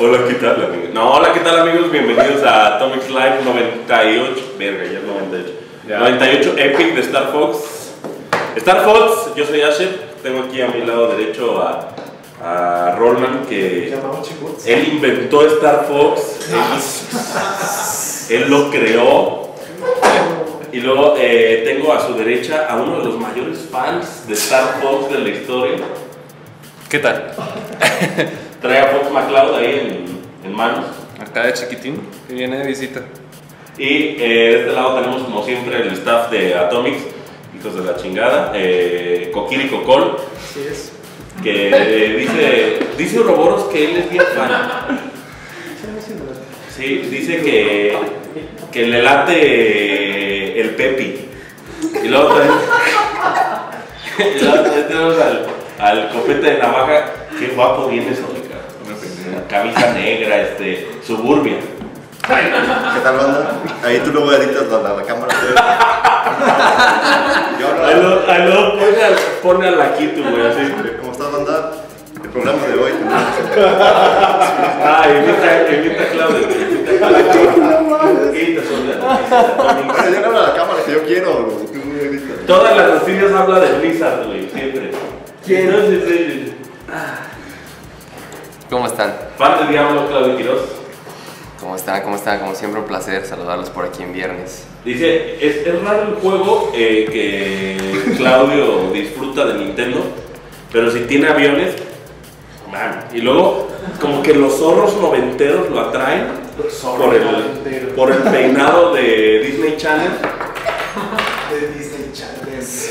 Hola, ¿qué tal, amigos? No, hola, ¿qué tal, amigos? Bienvenidos a Atomics Live 98. Verga, ya es 98. 98 Epic de Star Fox. Star Fox, yo soy Asher. Tengo aquí a mi lado derecho a Rollman, que él inventó Star Fox. Él lo creó. Y luego tengo a su derecha a uno de los mayores fans de Star Fox de la historia. ¿Qué tal? Trae a Fox McCloud ahí en manos. Acá de chiquitín, que viene de visita. Y de este lado tenemos, como siempre, el staff de Atomics, hijos de la chingada. Kokiri Kokol. Así es. Que dice Ouroboros que él es bien fan. Sí, dice que le late el Pepi. Y luego tenemos al Copete de Navaja. Qué guapo viene eso, una camisa negra, Suburbia. ¿Qué tal, banda? Ahí tú luego editas la cámara. Ahí luego pone al Laquito, güey, así. ¿Cómo estás, banda? El programa de hoy tenemos... Invita a Claudio. Bueno, yo no hablo a la cámara que yo quiero, güey. Tú editas. Todas las noticias hablan de Blizzard, güey, siempre. ¿Quién? ¿Cómo están? Fan de Diablo, Claudio Quiroz. ¿Cómo están? ¿Cómo están? Como siempre, un placer saludarlos por aquí en viernes. Dice, es raro el juego que Claudio disfruta de Nintendo, pero si tiene aviones, man. Y luego, como que los zorros noventeros lo atraen por el peinado de Disney Channel. De Disney Channel.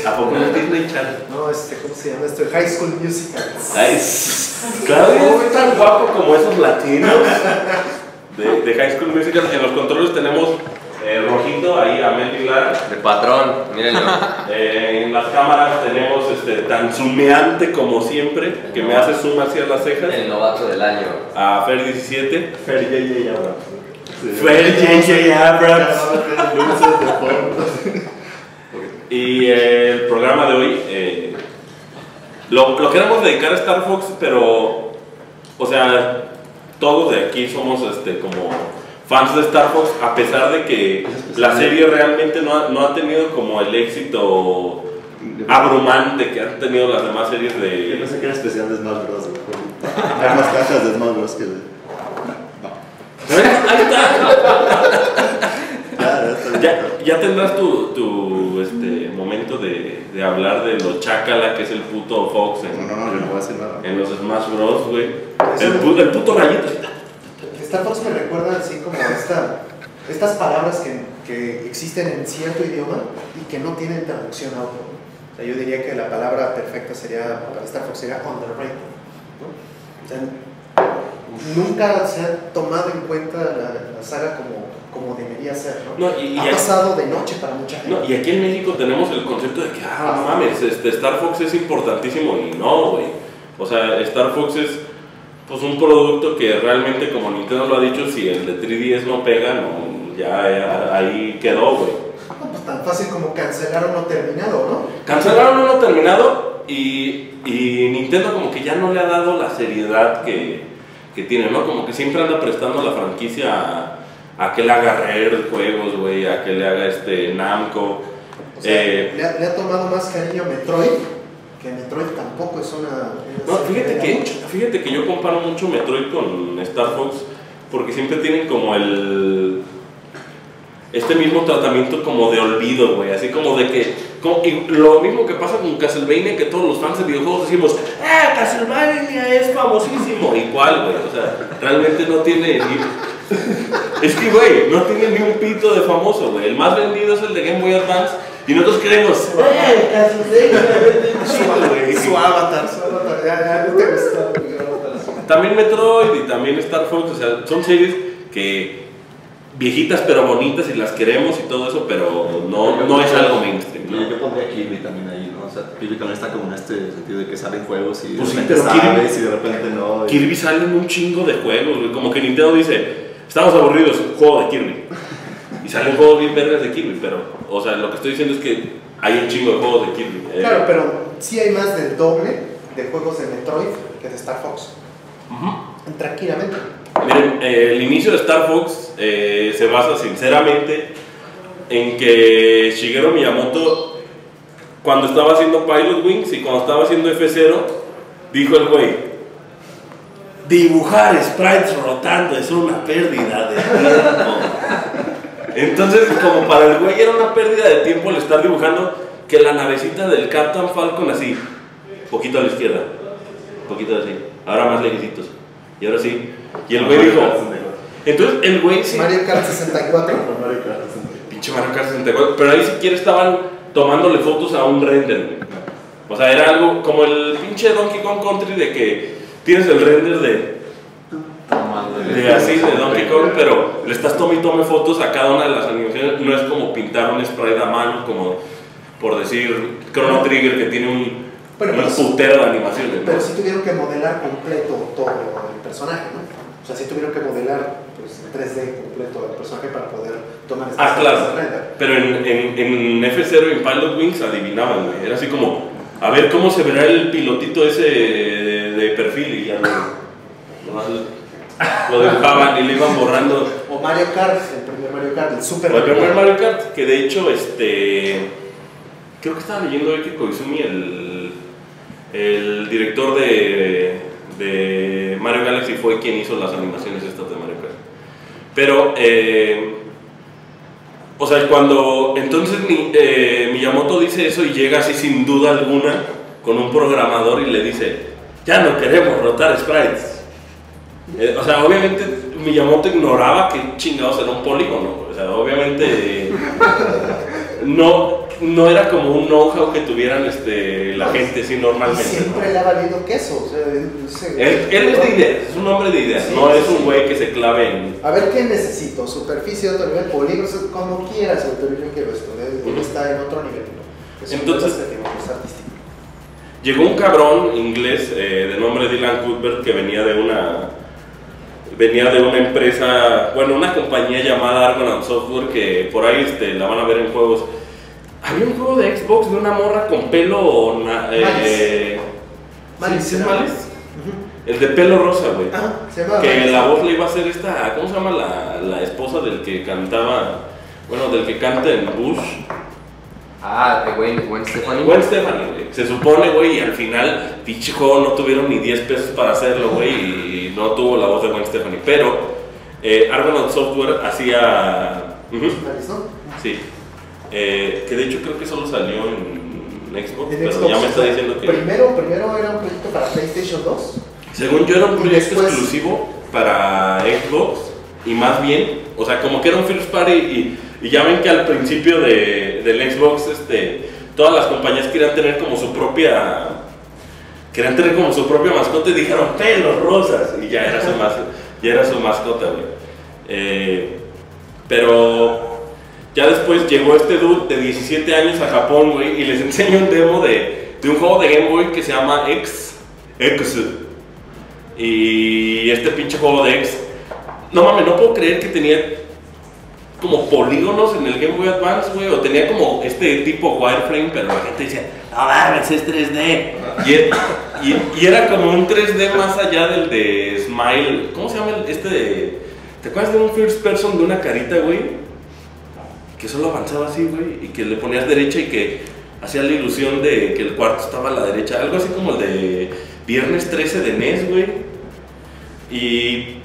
¿A poco no es Disney Channel? No, ¿cómo se llama esto? High School Musical. Ay, Claudio es tan guapo como esos latinos de High School Musical. En los controles tenemos Rojito, ahí a Mel Lara. De patrón, mírenlo. En las cámaras tenemos tan zoomeante como siempre, que me hace zoom hacia las cejas. El novato del año. A Fer17. Fer J.J. Abrams. Fer J.J. Abrams. Y el programa de hoy lo queremos dedicar a Star Fox, pero, o sea, todos de aquí somos como fans de Star Fox, a pesar de que la serie realmente no ha tenido como el éxito abrumante que han tenido las demás series de... Yo no sé qué era especial de Smash Bros. Hay más cajas de Smash Bros. Que de... Ahí está. Ya. Ya tendrás tu momento de hablar de lo chácala que es el puto Fox No, yo no voy a decir nada. en los Smash Bros, güey. El puto rayito. Star Fox me recuerda así como estas palabras que existen en cierto idioma y que no tienen traducción a otro. O sea, yo diría que la palabra perfecta para Star Fox sería underrated, ¿no? O sea, nunca se ha tomado en cuenta la saga como debería ser, ¿no? Ha pasado de noche para mucha gente. No, y aquí en México tenemos el concepto de que, no mames, Star Fox es importantísimo, y no, güey. O sea, Star Fox es pues un producto que realmente, como Nintendo lo ha dicho, si el de 3DS no pega, no, ya ahí quedó, güey. No, pues tan fácil como cancelar uno terminado, ¿no? Cancelaron uno terminado y Nintendo como que ya no le ha dado la seriedad que tiene, ¿no? Como que siempre anda prestando la franquicia a que le haga Rare juegos, güey, a que le haga Namco. O sea, le ha tomado más cariño a Metroid, que Metroid tampoco es una... No, fíjate que yo comparo mucho Metroid con Star Fox, porque siempre tienen como este mismo tratamiento como de olvido, güey, así como de que... y lo mismo que pasa con Castlevania, que todos los fans de videojuegos decimos, Castlevania es famosísimo. Igual, güey, o sea, realmente no tiene ni... Es que, güey, no tiene ni un pito de famoso, güey. El más vendido es el de Game Boy Advance y nosotros queremos, Castlevania, Su avatar, ya no te gustó. También Metroid y también Star Fox, o sea, son series que viejitas pero bonitas y las queremos y todo eso, pero no es algo mainstream, ¿no? Yo pondría Kirby también ahí, ¿no? O sea, Kirby también está como en este sentido de que salen juegos y pues de repente sí, pero sabes y de repente no. Kirby sale en un chingo de juegos, güey. Como que Nintendo dice, estamos aburridos, juego de Kirby. Y salen juegos bien vergas de Kirby, pero, o sea, lo que estoy diciendo es que hay un chingo de juegos de Kirby. Claro, pero sí hay más del doble de juegos de Metroid que de Star Fox. Tranquilamente. Miren, el inicio de Star Fox se basa sinceramente en que Shigeru Miyamoto, cuando estaba haciendo Pilot Wings y cuando estaba haciendo F0, dijo el güey: dibujar sprites rotando es una pérdida de tiempo. Entonces, como para el güey era una pérdida de tiempo el estar dibujando que la navecita del Captain Falcon así, poquito a la izquierda, poquito así, ahora más lejecitos, y ahora sí. Y el güey dijo, entonces el güey sí. Mario Kart 64. Pinche Mario Kart 64, pero ahí siquiera estaban tomándole fotos a un render, güey. O sea, era algo como el pinche Donkey Kong Country de que tienes el render de así, de Donkey Kong, pero le estás tome y tome fotos a cada una de las animaciones. No es como pintar un sprite a mano, como por decir Chrono Trigger, que tiene un putero de animaciones, ¿no? Pero sí tuvieron que modelar completo todo el personaje, ¿no? O sea, sí tuvieron que modelar pues, en 3D completo el personaje para poder tomar estas claro. Pero en F0 y en Pilot Wings adivinaban, güey. Era así como, a ver cómo se verá el pilotito ese de perfil, y ya lo dibujaban y le iban borrando. O Mario Kart, el primer Mario Kart, el Super Mario Kart. El primer Mario Kart, que de hecho, creo que estaba leyendo hoy que Koizumi, el director de Mario Galaxy, fue quien hizo las animaciones estas de Mario Kart. Pero, o sea, cuando entonces Miyamoto dice eso y llega así sin duda alguna con un programador y le dice: ya no queremos rotar sprites. O sea, obviamente Miyamoto ignoraba que chingados era un polígono. O sea, obviamente no era como un know-how que tuvieran la gente así normalmente. Y siempre le ha valido queso. O sea, él es de ideas, es un hombre de ideas, sí, no es un güey que se clave en... A ver, ¿qué necesito? Superficie, otro nivel, polígonos, como quieras, pero yo quiero esto. Él está en otro nivel, ¿no? Es entonces, es artístico. Llegó un cabrón inglés de nombre Dylan Cuthbert, que venía de una empresa, bueno, una compañía llamada Argonaut Software, que por ahí la van a ver en juegos. Había un juego de Xbox de una morra con pelo... Malice. ¿Sí, Malice? El de pelo rosa, güey. Que Malice. la voz le iba a hacer ¿cómo se llama la esposa del que cantaba? Bueno, del que canta en Bush. De Gwen Stefani. Gwen Stefani, güey. Se supone, güey, y al final, pinche juego, no tuvieron ni 10 pesos para hacerlo, güey, y no tuvo la voz de Gwen Stefani. Pero Argonaut Software hacía... Malice, ¿no? Sí. Que de hecho creo que solo salió en Xbox, pero Xbox, ya me está diciendo que... Primero era un proyecto para PlayStation 2. Según yo era un proyecto después... exclusivo para Xbox, y más bien, o sea, como que era un first party, y ya ven que al principio del Xbox, todas las compañías querían tener como su propia mascota, y dijeron pelos rosas, y ya era su mascota, güey. Pero... ya después llegó este dude de 17 años a Japón, güey, y les enseño un demo de un juego de Game Boy que se llama X. Y este pinche juego de X, no mames, no puedo creer que tenía como polígonos en el Game Boy Advance, güey, o tenía como tipo wireframe, pero la gente decía, no mames, es 3D. Y era como un 3D más allá del de Smile. ¿Cómo se llama ¿te acuerdas de un first person de una carita, güey? Que solo avanzaba así, güey, y que le ponías derecha y que hacía la ilusión de que el cuarto estaba a la derecha, algo así como el de Viernes 13 de NES, güey. Y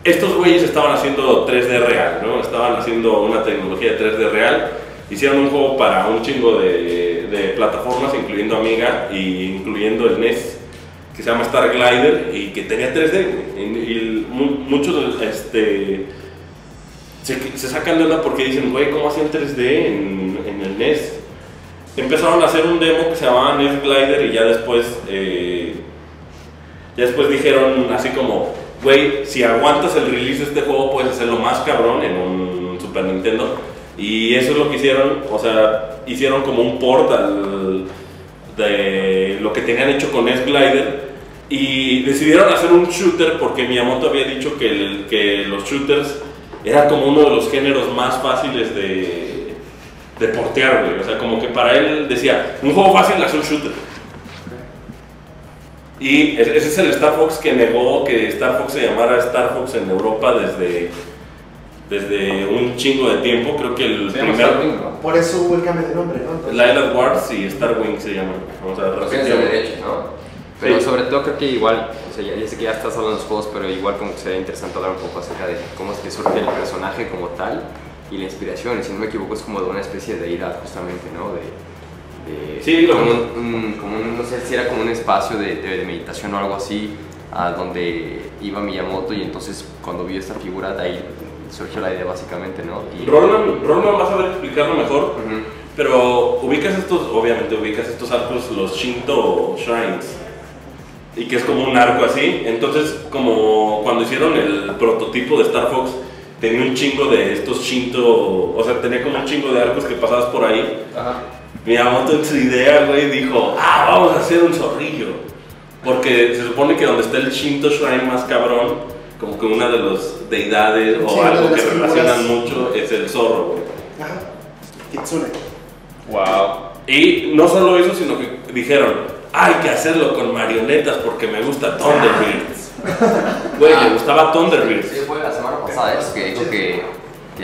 estos güeyes estaban haciendo 3D real, ¿no? Estaban haciendo una tecnología de 3D real. Hicieron un juego para un chingo de plataformas, incluyendo Amiga e incluyendo el NES, que se llama Star Glider y que tenía 3D, y muchos se sacan de onda porque dicen, güey, ¿cómo hacían 3D en el NES? Empezaron a hacer un demo que se llamaba NES Glider, y ya después dijeron así como, güey, si aguantas el release de este juego puedes hacerlo más cabrón en un Super Nintendo. Y eso es lo que hicieron, o sea, hicieron como un port de lo que tenían hecho con NES Glider, y decidieron hacer un shooter porque Miyamoto había dicho que los shooters era como uno de los géneros más fáciles de portear, güey. O sea, como que para él decía, un juego fácil es un shooter. Y ese es el Star Fox que negó que Star Fox se llamara Star Fox en Europa desde un chingo de tiempo. Creo que el primero... Por eso hubo el cambio de nombre, ¿no? Entonces, Lylat Wars y Star Wing se llaman. O sea, Lo tienes de derecho, ¿no? Pero Sí. sobre todo creo que igual, o sea, ya sé que ya estás hablando de los juegos, pero igual como que sería interesante hablar un poco acerca de cómo es que surge el personaje como tal y la inspiración. Y si no me equivoco es como de una especie de deidad justamente, ¿no? Sí, lo como mismo. no sé si era como un espacio de meditación o algo así, a donde iba Miyamoto y entonces cuando vio esta figura de ahí surgió la idea básicamente, ¿no? Y, Rollman va a saber explicarlo mejor, Ujú. pero obviamente ubicas estos arcos, los Shinto Shrines, y que es como un arco así. Entonces, como cuando hicieron el prototipo de Star Fox, tenía un chingo de estos Shinto, o sea, tenía como un chingo de arcos que pasabas por ahí. Ajá. Miyamoto en su idea, güey, dijo, vamos a hacer un zorrillo. Porque se supone que donde está el Shinto Shrine más cabrón, como que una de las deidades o Sí, algo una de que las figuras. relacionan mucho es el zorro, güey. Ajá. Kitsune. Wow. Y no solo eso, sino que dijeron, hay que hacerlo con marionetas porque me gusta Thunderbirds. Güey, le gustaba Thunderbirds. Sí, fue la semana pasada eso que dijo que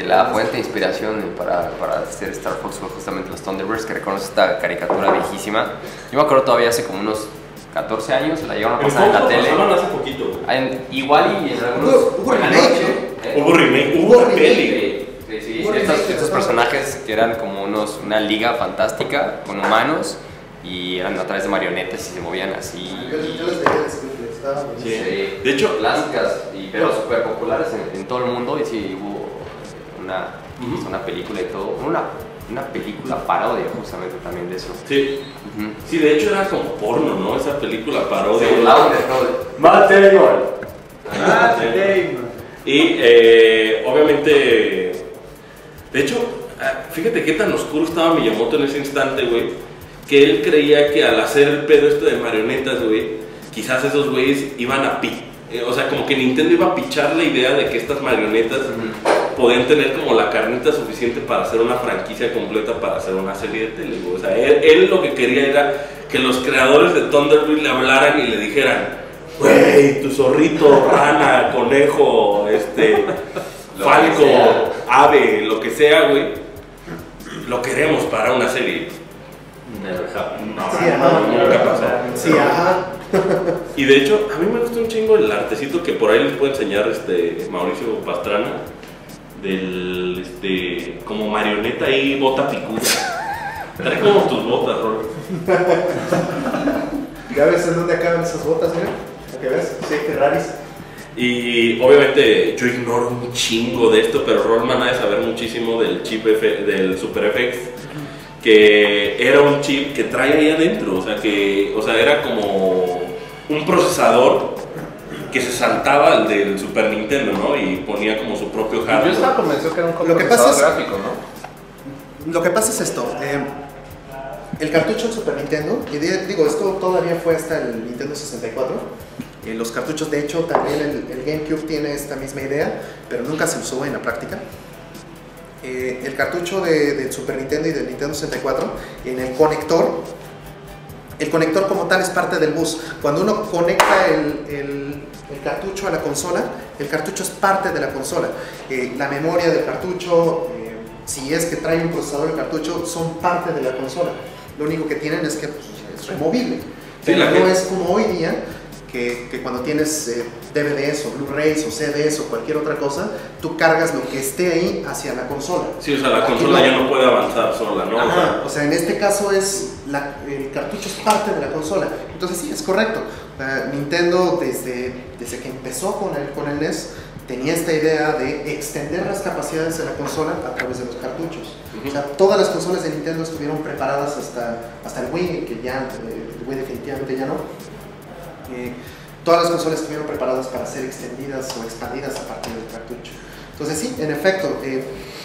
la fuente de inspiración para hacer Star Fox fue justamente los Thunderbirds, que reconoce esta caricatura viejísima. Yo me acuerdo todavía hace como unos 14 años, la llegaron a pasar en la tele. Hace poquito, güey. Igual y en algunos... Hubo en la remake, noche, Hubo remake, hubo Hubo peli. Sí, Hubo remake, estos ¿no? personajes que eran como una liga fantástica con humanos y eran a través de marionetas y se movían así. Yo les veía descubrir, estaba buenísimo. Sí. De hecho, Clásicas, pero súper populares en todo el mundo. Y sí, hubo una película y todo. Una película parodia justamente también de eso. sí. Ujú. Sí, de hecho era como porno, ¿no? Esa película parodia. Se burlaban de todo. Matt Damon. Y obviamente, de hecho, fíjate qué tan oscuro estaba Miyamoto en ese instante, güey, que él creía que al hacer el pedo esto de marionetas, güey, quizás esos güeyes iban a o sea, como que Nintendo iba a pichar la idea de que estas marionetas podían tener como la carnita suficiente para hacer una franquicia completa, para hacer una serie de tele, güey. O sea, él lo que quería era que los creadores de Thunderbird le hablaran y le dijeran, güey, tu zorrito, rana, conejo, falco, sea. ave, lo que sea, güey, lo queremos para una serie. Never happened. No, Sí, ajá. nunca pasó. Sí, ajá. Y de hecho, a mí me gusta un chingo el artecito que por ahí les puede enseñar Mauricio Pastrana, del como marioneta ahí, bota picuda. Trae como tus botas, Robert. Ya ves en dónde acaban esas botas, mira. ¿A qué ves? Sí, Ferraris. Y obviamente yo ignoro un chingo de esto, pero Rollman ha de saber muchísimo del chip del Super FX, que era un chip que trae ahí adentro, o sea, era como un procesador que se saltaba al del Super Nintendo, ¿no? Y ponía como su propio Yo hardware. estaba convencido que era un Lo que pasa procesador es- gráfico, ¿no? Lo que pasa es esto. El cartucho del Super Nintendo, y digo, esto todavía fue hasta el Nintendo 64. Los cartuchos, de hecho, también el GameCube tiene esta misma idea, pero nunca se usó en la práctica. El cartucho del Super Nintendo y del Nintendo 64, en el conector como tal es parte del bus. Cuando uno conecta el cartucho a la consola, el cartucho es parte de la consola. La memoria del cartucho, si es que trae un procesador el cartucho, son parte de la consola. Lo único que tienen es que pues, es removible. Sí, Pero la no gente- es como hoy día, que cuando tienes DVDs o Blu-rays o CDs o cualquier otra cosa, tú cargas lo que esté ahí hacia la consola. Sí, o sea, la Aquí consola no. ya no puede avanzar sola, ¿no? Ajá, o sea, en este caso el cartucho es parte de la consola. Entonces sí, es correcto. Nintendo desde que empezó con el NES tenía esta idea de extender las capacidades de la consola a través de los cartuchos. O sea, todas las consolas de Nintendo estuvieron preparadas hasta el Wii, que ya, el Wii definitivamente ya no. Todas las consolas estuvieron preparadas para ser extendidas o expandidas a partir del cartucho. Entonces sí, en efecto,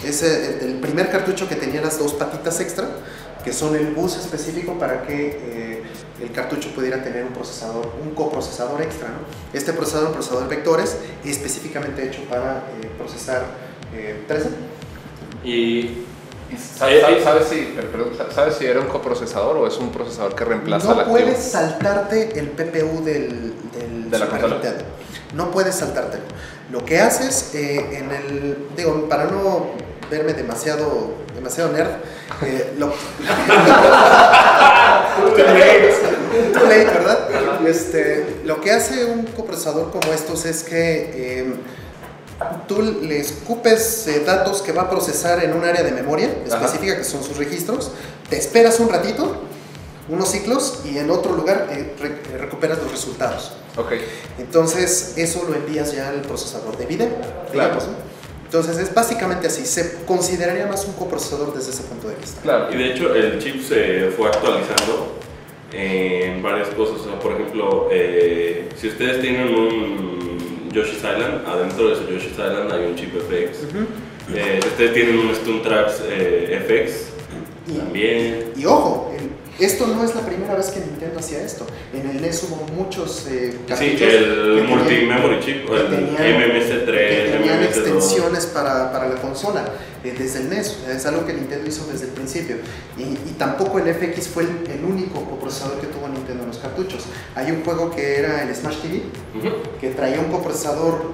es el primer cartucho que tenía las dos patitas extra, que son el bus específico para que el cartucho pudiera tener un coprocesador extra, ¿no? Este procesador, un procesador de vectores, específicamente hecho para procesar 3D. Y ¿Sabes si era un coprocesador o es un procesador que reemplaza al No activo? puedes saltarte el PPU del De la Super consola. Nintendo. No puedes saltártelo. Lo que haces digo, para no verme demasiado nerd, Too late, ¿verdad? Lo que hace un coprocesador como estos es que tú le escupes datos que va a procesar en un área de memoria específica, que son sus registros, te esperas un ratito, unos ciclos, y en otro lugar recuperas los resultados. Ok. Entonces eso lo envías ya al procesador de video, Claro. digamos, ¿no? Entonces es básicamente así, se consideraría más un coprocesador desde ese punto de vista. Claro. Y de hecho el chip se fue actualizando en varias cosas. O sea, por ejemplo, si ustedes tienen un Yoshi's Island, adentro de su Yoshi's Island hay un chip FX. Si ustedes tienen un Stuntrax FX, también. Y ojo, esto no es la primera vez que Nintendo hacía esto. En el NES hubo muchos Sí, cartuchos el que multi-memory chip, que el tenían MMC3, tenían MMC2. extensiones para la consola desde el NES. Es algo que Nintendo hizo desde el principio. Y tampoco el FX fue el único coprocesador que tuvo Nintendo en los cartuchos. Hay un juego que era el Smash TV, que traía un coprocesador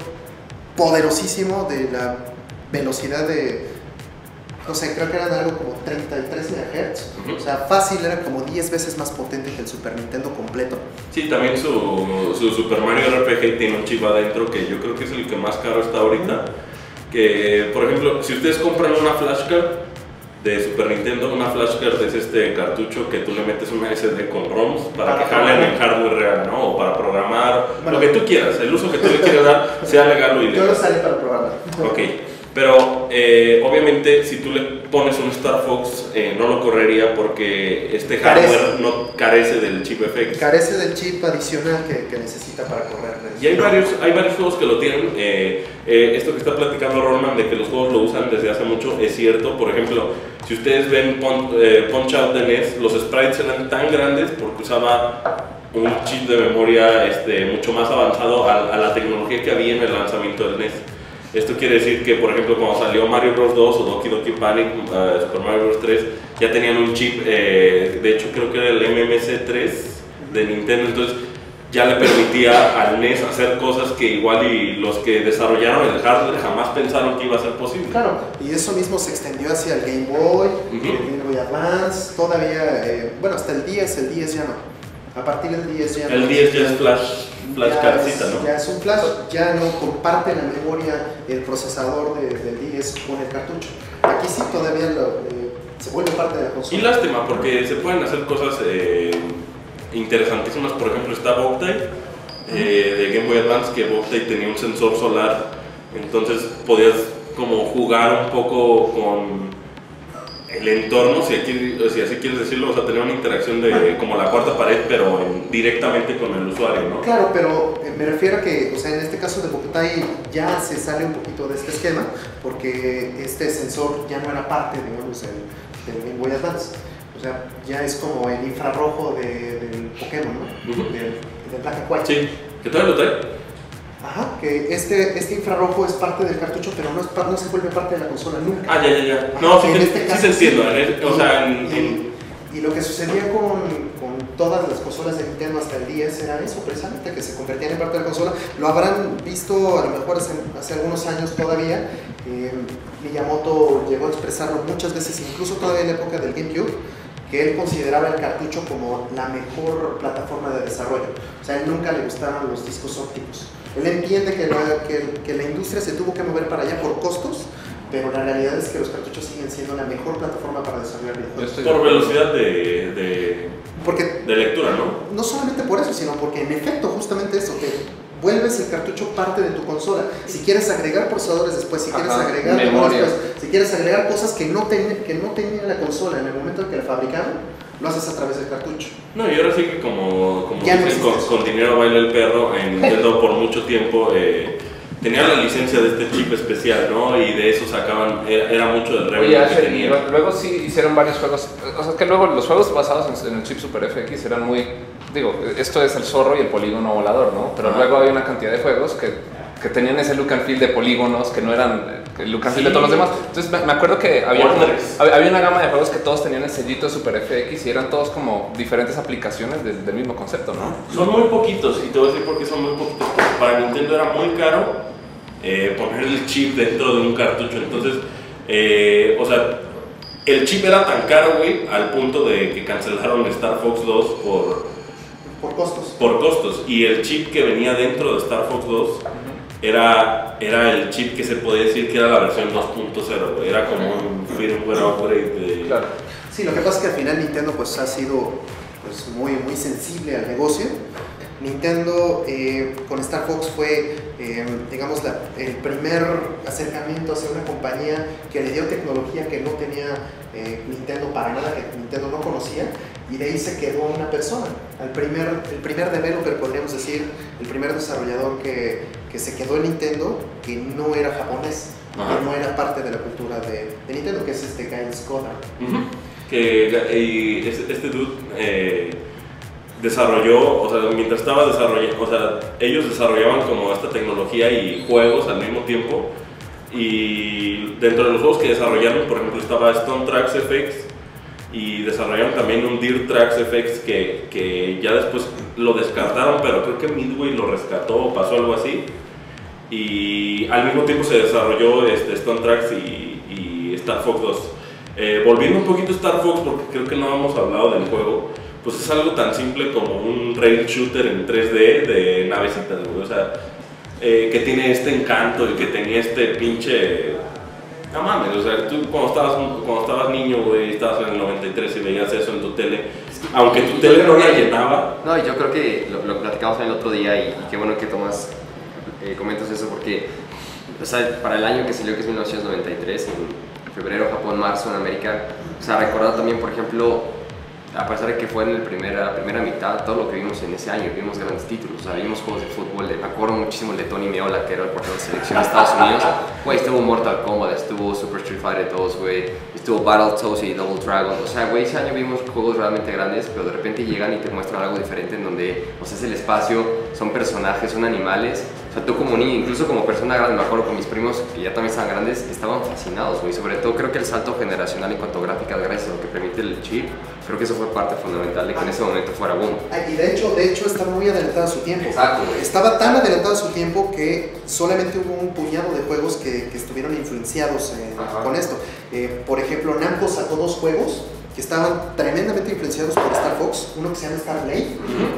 poderosísimo de la velocidad de, no sé, creo que eran algo como 33 MHz. O sea, fácil, era como 10 veces más potente que el Super Nintendo completo. Sí, también su Super Mario RPG tiene un chip adentro que yo creo que es el que más caro está ahorita. Que, por ejemplo, si ustedes compran una flashcard de Super Nintendo, una flashcard es este cartucho que tú le metes una SD con ROMs para que jalen en hardware real, ¿no? O para programar, Bueno, lo que tú quieras, el uso que tú le quieras dar, sea legal o Yo ilegal. lo salí para programar. Ok, pero obviamente si tú le pones un Star Fox no lo correría porque este hardware no carece del chip FX. Carece del chip adicional que necesita para correr. Y hay varios juegos que lo tienen. Esto que está platicando Rollman de que los juegos lo usan desde hace mucho es cierto. Por ejemplo, si ustedes ven Punch Out de NES, los sprites eran tan grandes porque usaba un chip de memoria mucho más avanzado a la tecnología que había en el lanzamiento del NES. Esto quiere decir que, por ejemplo, cuando salió Mario Bros. 2 o Doki Doki Panic, Super Mario Bros. 3, ya tenían un chip, de hecho creo que era el MMC3 de Nintendo, entonces ya le permitía al NES hacer cosas que igual y los que desarrollaron el hardware jamás pensaron que iba a ser posible. Claro, y eso mismo se extendió hacia el Game Boy, el Game Boy Advance, todavía, bueno, hasta el 10 ya no. A partir del 10 ya no. El 10 ya es flash cardcita, ¿no? Ya es un flash, ya no comparte la memoria el procesador del 10 con el cartucho. Aquí sí todavía se vuelve parte de la consola. Y lástima, porque se pueden hacer cosas interesantísimas. Por ejemplo, está Boktai de Game Boy Advance, que Boktai tenía un sensor solar, entonces podías como jugar un poco con el entorno, si así quieres decirlo, o sea, tenía una interacción de como la cuarta pared, pero directamente con el usuario, ¿no? Claro, pero me refiero a que, o sea, en este caso de Boktai ya se sale un poquito de este esquema, porque este sensor ya no era parte, digamos, del Game Boy Advance. O sea, ya es como el infrarrojo del Pokémon, ¿no? Del Black and White. Sí, que todavía lo trae. Ajá, que este infrarrojo es parte del cartucho, pero no se vuelve parte de la consola nunca. Ah, ya. No, sí, En sí, este sí caso, se entiende. sí. O sea, Y lo que sucedía con todas las consolas de Nintendo hasta el 10 era eso, precisamente, que se convertían en parte de la consola. Lo habrán visto a lo mejor hace algunos años todavía. Miyamoto llegó a expresarlo muchas veces, incluso todavía en la época del GameCube, que él consideraba el cartucho como la mejor plataforma de desarrollo. O sea, a él nunca le gustaron los discos ópticos. Él entiende que la industria se tuvo que mover para allá por costos, pero la realidad es que los cartuchos siguen siendo la mejor plataforma para desarrollar videojuegos. por velocidad de lectura, ¿no? No solamente por eso, sino porque en efecto, justamente eso, que vuelves el cartucho parte de tu consola. Si quieres agregar procesadores después, si quieres agregar memoria, si quieres agregar cosas que no tenía la consola en el momento en que la fabricaron, lo haces a través del cartucho. No, y ahora sí que como Ya no dicen, existe eso. con dinero baila el perro, en Nintendo por mucho tiempo tenía la licencia de este chip especial, ¿no? Y de eso sacaban, era mucho del revenue Oye, que Asher, y tenía. luego sí hicieron varios juegos. O sea, que luego los juegos basados en el chip Super FX eran muy. Digo, esto es el zorro y el polígono volador, ¿no? Pero luego había una cantidad de juegos que tenían ese look and feel de polígonos que no eran Lucasfilm de todos los demás. Entonces me acuerdo que había una gama de juegos que todos tenían el sellito de Super FX y eran todos como diferentes aplicaciones del mismo concepto, ¿no? Son muy poquitos, y te voy a decir por qué son muy poquitos. Porque para Nintendo era muy caro poner el chip dentro de un cartucho. Entonces, o sea, el chip era tan caro, güey, al punto de que cancelaron Star Fox 2 Por costos. por costos. Y el chip que venía dentro de Star Fox 2 era el chip que se podía decir que era la versión 2.0, güey. Era como un firmware upgrade de... Claro. Sí, lo que pasa es que al final Nintendo pues ha sido pues, muy sensible al negocio. Nintendo con Star Fox fue, digamos, el primer acercamiento hacia una compañía que le dio tecnología que no tenía Nintendo para nada, que Nintendo no conocía, y de ahí se quedó una persona, el primer developer, podríamos decir, el primer desarrollador que se quedó en Nintendo, que no era japonés, que no era parte de la cultura de Nintendo, que es Giles Goddard. Que este dude desarrolló, o sea, mientras estaba desarrollando, o sea, ellos desarrollaban como esta tecnología y juegos al mismo tiempo, y dentro de los juegos que desarrollaron, por ejemplo, estaba Stone Tracks FX, y desarrollaron también un Dirt Tracks FX que ya después lo descartaron, pero creo que Midway lo rescató o pasó algo así, y al mismo tiempo se desarrolló Stone Tracks y Star Fox 2. Volviendo un poquito a Star Fox, porque creo que no hemos hablado del juego, pues es algo tan simple como un rail shooter en 3D de navecitas, güey. O sea, que tiene este encanto y que tenía este pinche... No mames, o sea, tú cuando estabas niño, güey, estabas en el 93 y veías eso en tu tele, aunque tu tele no la llenaba. No, yo creo que lo platicamos el otro día y qué bueno que Tomás comentas eso, porque, o sea, para el año que salió, que es 1993, en febrero, Japón, marzo en América, o sea, recordar también, por ejemplo, a pesar de que fue en la primera mitad, todo lo que vimos en ese año, vimos grandes títulos, o sea, vimos juegos de fútbol, me acuerdo muchísimo de Tony Meola, que era el portero de selección de Estados Unidos, güey, estuvo Mortal Kombat, estuvo Super Street Fighter 2, güey, estuvo Battletoads y Double Dragon, o sea, güey, ese año vimos juegos realmente grandes, pero de repente llegan y te muestran algo diferente en donde, o sea, es el espacio, son personajes, son animales, o sea, tú como niño, incluso como persona grande, me acuerdo con mis primos, que ya también estaban grandes, estaban fascinados, güey, sobre todo creo que el salto generacional en cuanto a gráficas, gracias a lo que permite el chip, creo que eso fue parte fundamental de que en ese momento fuera boom. Y de hecho está muy adelantada a su tiempo. Exacto. Estaba tan adelantada a su tiempo que solamente hubo un puñado de juegos que estuvieron influenciados con esto. Por ejemplo, Namco sacó 2 juegos que estaban tremendamente influenciados por Star Fox. Uno que se llama Star Blade,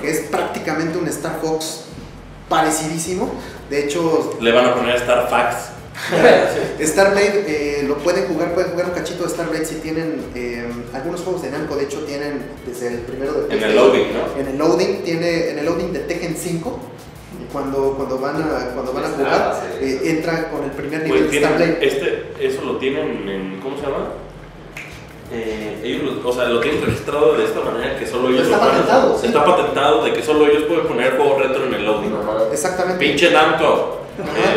que es prácticamente un Star Fox parecidísimo. De hecho... Le van a poner Star Fax. Starblade lo pueden jugar un cachito de Starblade si tienen algunos juegos de Namco, de hecho tienen desde el primero de En el loading, ¿no? en el loading de Tekken 5, y cuando van a jugar entra con el primer nivel Pues de Starblade. eso lo tienen en, ¿cómo se llama? Ellos o sea, lo tienen registrado de esta manera que solo ellos Está lo pueden- patentado, sí. Está patentado de que solo ellos pueden poner juegos retro en el loading. Exactamente. Pinche Namco. Ajá,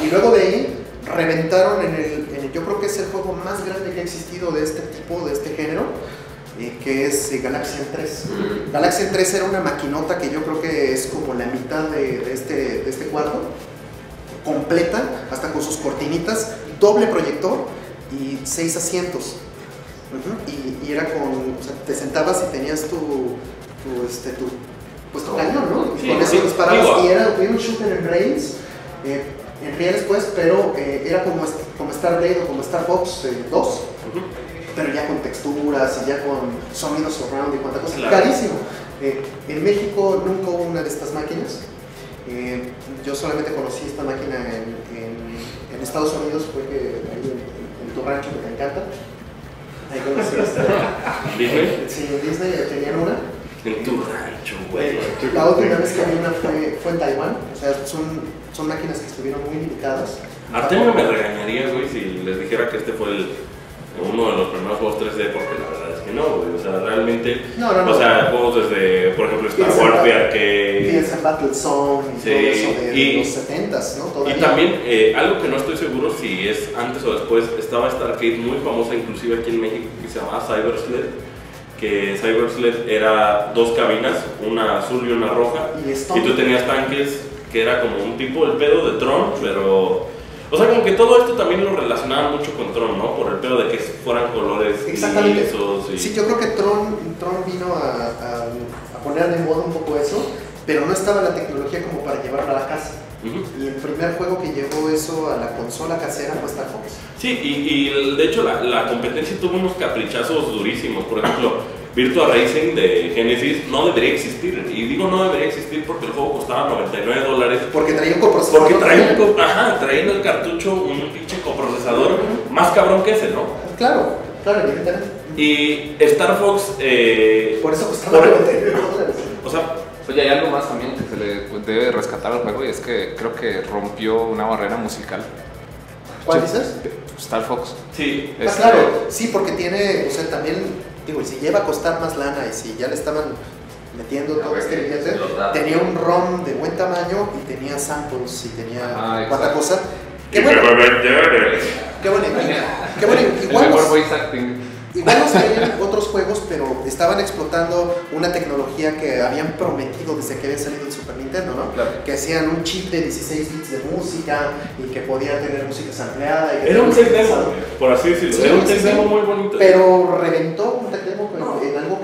y luego de ahí reventaron yo creo que es el juego más grande que ha existido de este tipo, de este género, que es Galaxian 3. Galaxian 3 era una maquinota que yo creo que es como la mitad de este cuarto, completa, hasta con sus cortinitas, doble proyector y 6 asientos. Y era con, o sea, te sentabas y tenías tu cañón, ¿no? Sí, con eso sí, disparabas, digo, y era un shooter en rails, en rieles pues, pero era como Star Blade o como Star Fox 2, pero ya con texturas y ya con sonidos surround y cuánta cosa, Claro. carísimo. En México nunca hubo una de estas máquinas. Yo solamente conocí esta máquina en Estados Unidos, fue que ahí en tu rancho, que me encanta. Ahí conocí ¿Disney? Sí, en Disney tenían una. En tu rancho, güey. La última vez que vi una fue en Taiwán, o sea, son máquinas que estuvieron muy limitadas. Artemio me regañaría, güey, si les dijera que este fue uno de los primeros juegos 3D, porque la verdad es que no, güey. O sea, realmente. No. O sea, juegos desde, por ejemplo, Star Wars de arcade. Piensa en Battle Zone y Sí, todo eso de y- los 70s, ¿no? Y Todavía. también, algo que no estoy seguro si es antes o después, estaba esta arcade muy famosa, inclusive aquí en México, que se llamaba Cyber Sled. Que Cyber Sled era 2 cabinas, una azul y una roja. Y Stone. Y tú tenías tanques que era como un tipo el pedo de Tron, pero O sea, como que todo esto también lo relacionaban mucho con Tron, ¿no? Por el pedo de que fueran colores Exactamente. lisos y... Sí, yo creo que Tron vino a poner de moda un poco eso, pero no estaba la tecnología como para llevarlo a la casa. Y el primer juego que llevó eso a la consola casera fue Star Fox. Sí, y de hecho la competencia tuvo unos caprichazos durísimos. Por ejemplo, Virtua Racing de Genesis no debería existir. Y digo no debería existir porque el juego costaba $99. Porque traía un coprocesador. Porque traía en el cartucho un pinche coprocesador más cabrón que ese, ¿no? Claro, evidentemente. Y Star Fox... por eso costaba $99. O sea... Oye, hay algo más también que se le debe rescatar al juego y es que creo que rompió una barrera musical. ¿Cuál dices? Star Fox. Sí. Claro, sí, porque tiene, o sea, también, digo, y si lleva a costar más lana y si ya le estaban metiendo todo este billete, tenía un ROM de buen tamaño y tenía samples y tenía cuánta cosa. Qué bueno. Qué bueno. Igual no salían otros juegos, pero estaban explotando una tecnología que habían prometido desde que había salido el Super Nintendo, ¿no? Claro. Que hacían un chip de 16 bits de música y que podía tener música sampleada. Era un tech demo, por así decirlo. Sí, era un tech sí, demo muy bonito. Pero reventó un tech demo en algo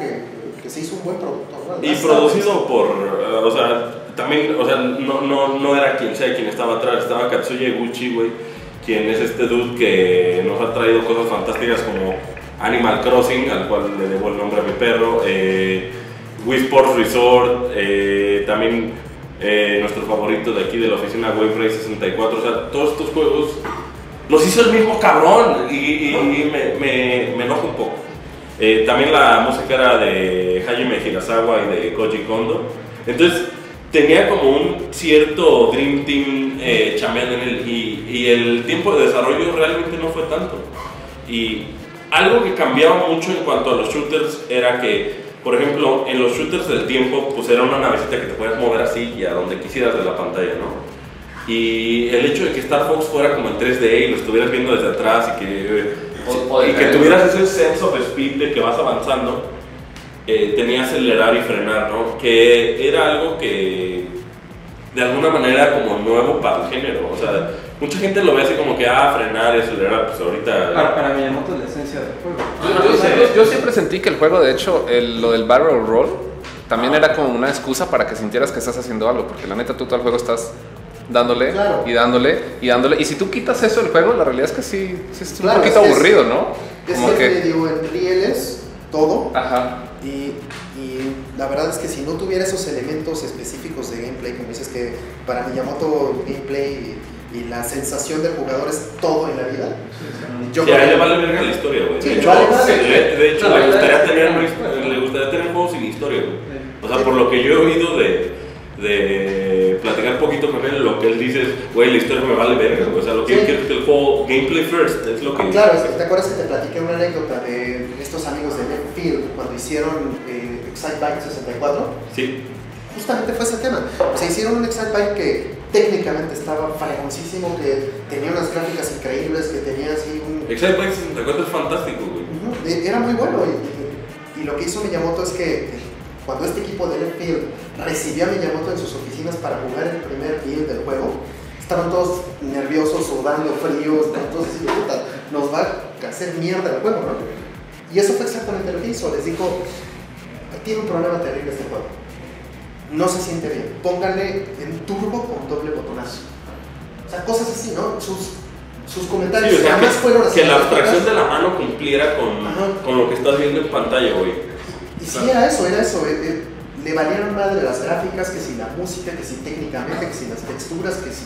que se hizo un buen producto, ¿no? Y producido por, o sea, también, o sea, no era quien sea quien estaba atrás, estaba Katsuya Eguchi, güey, quien es este dude que nos ha traído cosas fantásticas como Animal Crossing, al cual le debo el nombre a mi perro, Wii Sports Resort, también nuestro favorito de aquí de la oficina, Wave Race 64, o sea, todos estos juegos los hizo el mismo cabrón y me enoja un poco. También la música era de Hajime Hirasawa y de Koji Kondo, entonces tenía como un cierto Dream Team chameando en él y el tiempo de desarrollo realmente no fue tanto. Y algo que cambiaba mucho en cuanto a los shooters era que, por ejemplo, en los shooters del tiempo, pues era una navecita que te podías mover así y a donde quisieras de la pantalla, ¿no? Y el hecho de que Star Fox fuera como en 3D y lo estuvieras viendo desde atrás y que tuvieras ese sense of speed de que vas avanzando, tenía acelerar y frenar, ¿no? Que era algo que de alguna manera era como nuevo para el género, o sea, mucha gente lo ve así como que, frenar y acelerar, pues ahorita... Para Miyamoto es la esencia del juego. Yo siempre sentí que el juego, de hecho, lo del barrel roll también era como una excusa para que sintieras que estás haciendo algo, porque la neta tú todo el juego estás dándole y dándole, y si tú quitas eso del juego, la realidad es que sí es un poquito aburrido, ¿no? Es como que medio en rieles todo. Ajá. Y la verdad es que si no tuviera esos elementos específicos de gameplay, como dices que para Miyamoto gameplay y la sensación del jugador es todo en la vida. Yo a él le vale verga la historia, güey. De hecho, le gustaría tener juegos sin historia, güey. O sea, por lo que yo he oído de platicar un poquito con él, lo que él dice es, güey, la historia me vale verga, o sea, lo que quiero es que el juego gameplay first, es lo que... Claro, ¿te acuerdas que te platiqué una anécdota de estos amigos de Left Field cuando hicieron Excitebike 64? Sí. Justamente fue ese tema. O sea, hicieron un Excitebike que técnicamente estaba fregoncísimo, que tenía unas gráficas increíbles, que tenía así un... Excitebike 64 es fantástico, güey. Era muy bueno y lo que hizo Miyamoto es que cuando este equipo de Left Field recibió a Miyamoto en sus oficinas para jugar el primer build del juego, estaban todos nerviosos, sudando, fríos, todos así, puta, nos va a hacer mierda el juego, ¿no? Y eso fue exactamente lo que hizo. Les dijo, tiene un problema terrible este juego, no se siente bien, póngale en turbo con doble botonazo. O sea, cosas así, ¿no? Sus comentarios sí, o sea, jamás fueron así. Que la abstracción de la mano cumpliera con lo que estás viendo en pantalla, güey. Y sí, era eso. Le valieron madre las gráficas, que si la música, que si técnicamente, que si las texturas, que si...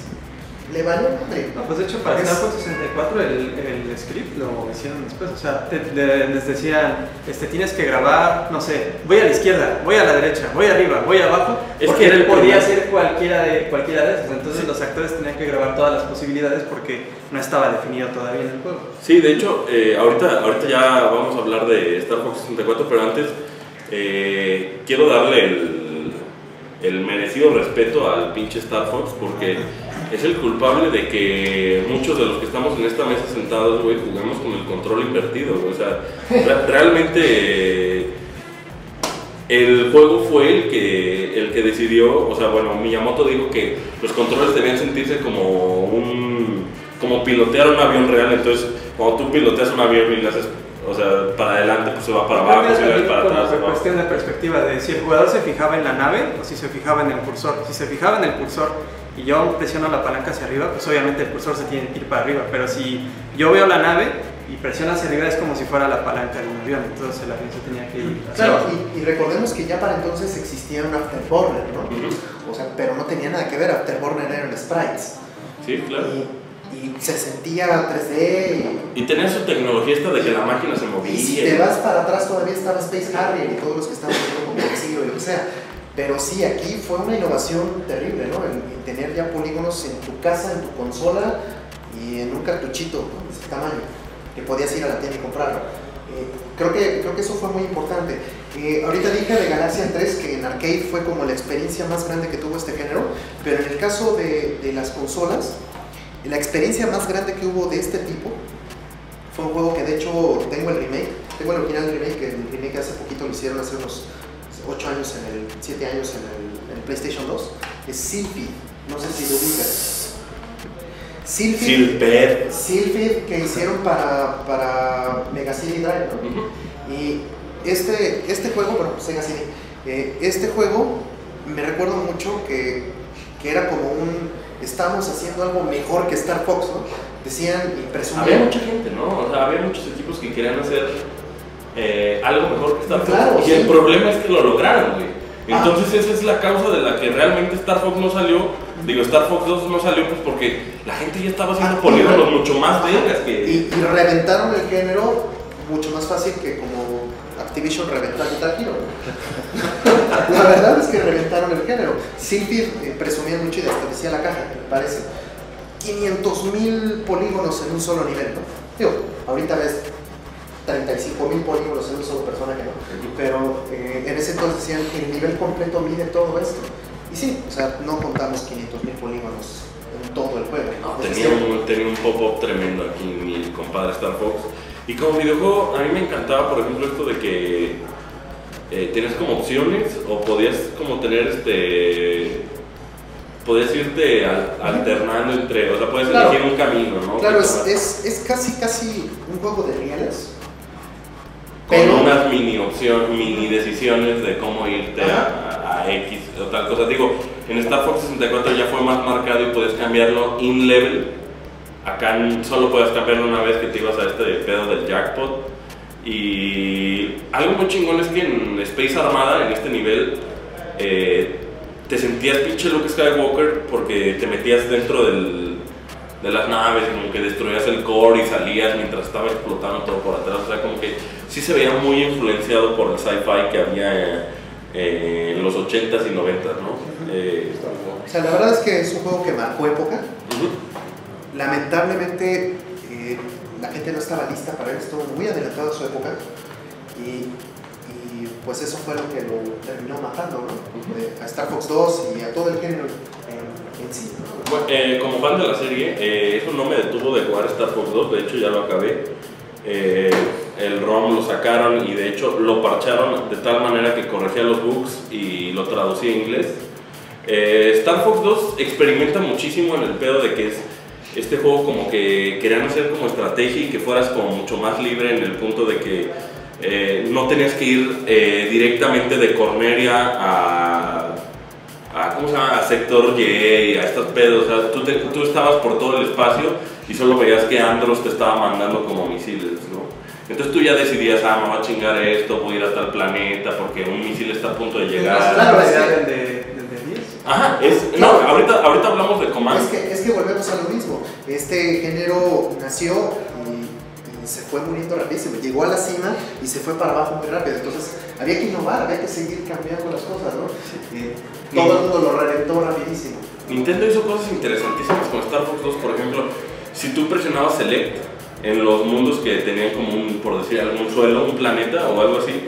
Le valió madre. No, pues de hecho para Star Fox 64 el script lo hicieron después. O sea, les decían, tienes que grabar, no sé, voy a la izquierda, voy a la derecha, voy arriba, voy abajo. Es porque que él podía hacer cualquiera de esas. Entonces los actores tenían que grabar todas las posibilidades porque no estaba definido todavía en el juego. Sí, de hecho, ahorita ya vamos a hablar de Star Fox 64, pero antes quiero darle el merecido respeto al pinche Star Fox porque es el culpable de que muchos de los que estamos en esta mesa sentados, güey, jugamos con el control invertido, güey. O sea, realmente el juego fue el que decidió, o sea, bueno, Miyamoto dijo que los controles debían sentirse como como pilotear un avión real. Entonces, cuando tú piloteas un avión y le haces, o sea, para adelante, pues se va para abajo, si va para atrás. Es cuestión de perspectiva, de si el jugador se fijaba en la nave o si se fijaba en el cursor. Si se fijaba en el cursor y yo presiono la palanca hacia arriba, pues obviamente el cursor se tiene que ir para arriba. Pero si yo veo la nave y presiono hacia arriba, es como si fuera la palanca de un avión. Entonces el avión se tenía que ir hacia Claro, abajo. y recordemos que ya para entonces existía un Afterburner, ¿no? O sea, pero no tenía nada que ver. Afterburner eran sprites. Sí, claro. Y se sentía 3D. Y tenía su tecnología esta de que la máquina se movía. Y si te vas para atrás todavía estaba Space Harrier y todos los que estaban como Godzilla y lo que sea. Pero sí, aquí fue una innovación terrible, ¿no? En tener ya polígonos en tu casa, en tu consola y en un cartuchito, ¿no? De ese tamaño, que podías ir a la tienda y comprarlo. Creo que eso fue muy importante. Ahorita dije de Galaxian 3 que en arcade fue como la experiencia más grande que tuvo este género, pero en el caso de las consolas, la experiencia más grande que hubo de este tipo fue un juego que de hecho tengo el remake, tengo el original remake, que el remake hace poquito lo hicieron hace unos 8 años, 7 años en el PlayStation 2, es Sylphid, no sé si lo ubicas. Sylphid que hicieron para Mega CD Drive, ¿no? Y este juego, bueno, Sega CD, este juego me recuerdo mucho que era como estamos haciendo algo mejor que Star Fox, ¿no? Decían y presumían. Había mucha gente, ¿no? O sea, había muchos equipos que querían hacer algo mejor que Star Fox. Claro, y sí. el problema es que lo lograron, güey. Entonces esa es la causa de la que realmente Star Fox no salió. Digo, Star Fox 2 no salió pues porque la gente ya estaba haciendo polígonos mucho más vergas que... Y reventaron el género mucho más fácil que como Activision reventó a Guitar Hero. La verdad es que reventaron el género. Sylphid presumía mucho y hasta decía la caja, me parece. 500,000 polígonos en un solo nivel, ¿no? Digo, ahorita ves 35,000 polígonos en un solo personaje, ¿no? Pero en ese entonces decían que el nivel completo mide todo esto. Y sí, o sea, no contamos 500,000 polígonos en todo el juego. No, tenía un pop-up tremendo aquí mi compadre Star Fox. Y como videojuego, a mí me encantaba, por ejemplo, esto de que tenías como opciones o podías como tener podías irte alternando entre, o sea, puedes elegir un camino, ¿no? Claro, es casi un juego de rieles. Con unas mini decisiones de cómo irte a X o tal cosa. Digo, en Star Fox 64 ya fue más marcado y podías cambiarlo in level. Acá solo podías cambiarlo una vez que te ibas a este pedo del jackpot. Y algo muy chingón es que en Space Armada, en este nivel, te sentías pinche Luke Skywalker porque te metías dentro de las naves, como que destruías el core y salías mientras estaba explotando todo por atrás. O sea, como que sí se veía muy influenciado por el sci-fi que había en los 80s y 90s, ¿no? O sea, la verdad es que es un juego que marcó época. Lamentablemente la gente no estaba lista para él, estuvo muy adelantado a su época y pues eso fue lo que lo terminó matando, ¿no? A Star Fox 2 y a todo el género en sí, ¿no? Bueno, como fan de la serie, eso no me detuvo de jugar Star Fox 2, de hecho ya lo acabé. El ROM lo sacaron y de hecho lo parcharon de tal manera que corregía los bugs y lo traducía a inglés. Star Fox 2 experimenta muchísimo en el pedo de que es este juego como que querían hacer como estrategia y que fueras como mucho más libre en el punto de que no tenías que ir directamente de Corneria a ¿cómo se llama? A sector Y, a estos pedos. O sea, tú estabas por todo el espacio y solo veías que Andros te estaba mandando como misiles, ¿no? Entonces tú ya decidías, me va a chingar esto, voy a ir a tal planeta porque un misil está a punto de llegar. Claro, es el de 10. Ajá, no, ahorita hablamos de Command. Es que volvemos a lo mismo. Este género nació y se fue muriendo rapidísimo. Llegó a la cima y se fue para abajo muy rápido. Entonces había que innovar, había que seguir cambiando las cosas, ¿no? Todo el mundo lo reventó rapidísimo. Nintendo hizo cosas interesantísimas con Star Fox 2, por ejemplo. Si tú presionabas Select en los mundos que tenían como por decir algún suelo, un planeta o algo así,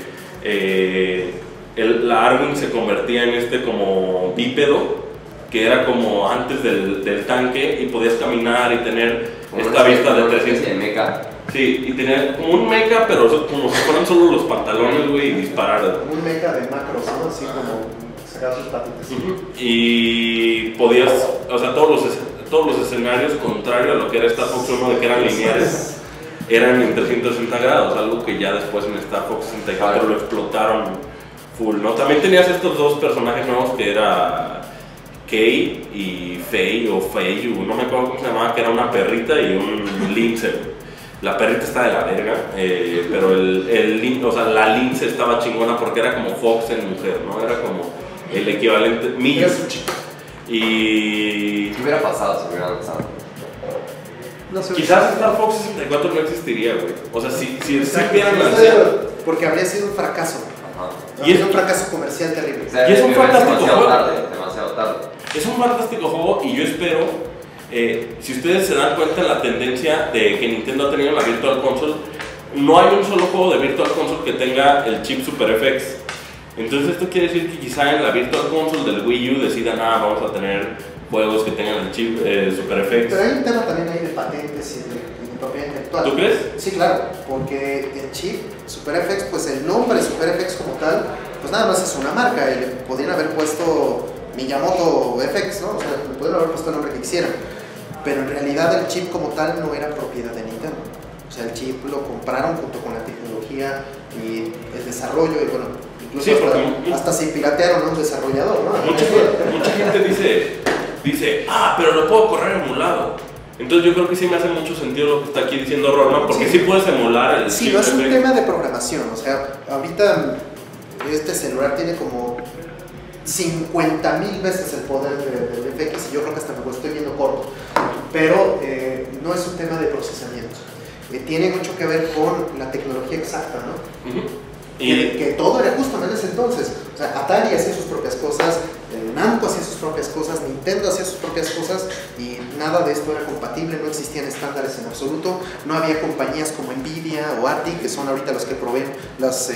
la Arwing se convertía en como bípedo, que era como antes del tanque, y podías caminar y tener como esta vista de 300. De mecha. Sí, y tenía como un mecha, pero como si fueran solo los pantalones, güey, y disparar. Un mecha de macros, ¿no? Así como sacar sus patitas. Y podías, o sea, todos todos los escenarios, contrario a lo que era Star Fox 1, de que eran lineales, eran en 360 grados, algo que ya después en Star Fox 64 lo explotaron full, ¿no? También tenías estos dos personajes nuevos que era Kay y Faye o Fayu, no me acuerdo cómo se llamaba, que era una perrita y un lince. La perrita está de la verga, pero la lince estaba chingona porque era como Fox en mujer, ¿no? Era como el equivalente Miyu. Y ¿Qué hubiera pasado si hubiera lanzado? No sé. quizás Star Fox 64 no existiría, güey. O sea, si hubieran lanzado. Porque habría sido un fracaso. Y es un fracaso comercial terrible. O sea, Y es un fantástico demasiado juego. demasiado tarde. Es un fantástico juego y yo espero, si ustedes se dan cuenta de la tendencia de que Nintendo ha tenido en la Virtual Console, no hay un solo juego de Virtual Console que tenga el chip Super FX. Entonces esto quiere decir que quizá en la Virtual Console del Wii U decidan, vamos a tener juegos que tengan el chip Super FX. Pero hay un tema también ahí de patentes y de propiedad intelectual. ¿Tú crees? Sí, claro, porque el chip Super FX, pues el nombre Super FX como tal, pues nada más es una marca y le podrían haber puesto Miyamoto FX, ¿no? O sea, le podrían haber puesto el nombre que quisieran. Pero en realidad el chip como tal no era propiedad de Nintendo. O sea, el chip lo compraron junto con la tecnología y el desarrollo y bueno, incluso Sí, hasta se piratearon a un desarrollador, ¿no? Mucha gente dice, pero lo puedo correr emulado. Entonces yo creo que sí me hace mucho sentido lo que está aquí diciendo Rolman, porque sí puedes emular el Sí, chip no es un FX. tema de programación. O sea, ahorita este celular tiene como 50,000 veces el poder del FX y yo creo que hasta me lo estoy viendo corto. Pero no es un tema de procesamiento. Tiene mucho que ver con la tecnología exacta, ¿no? Que todo era justo en ese entonces. O sea, Atari hacía sus propias cosas, Namco hacía sus propias cosas, Nintendo hacía sus propias cosas y nada de esto era compatible, no existían estándares en absoluto, no había compañías como Nvidia o ATI, que son ahorita los que proveen las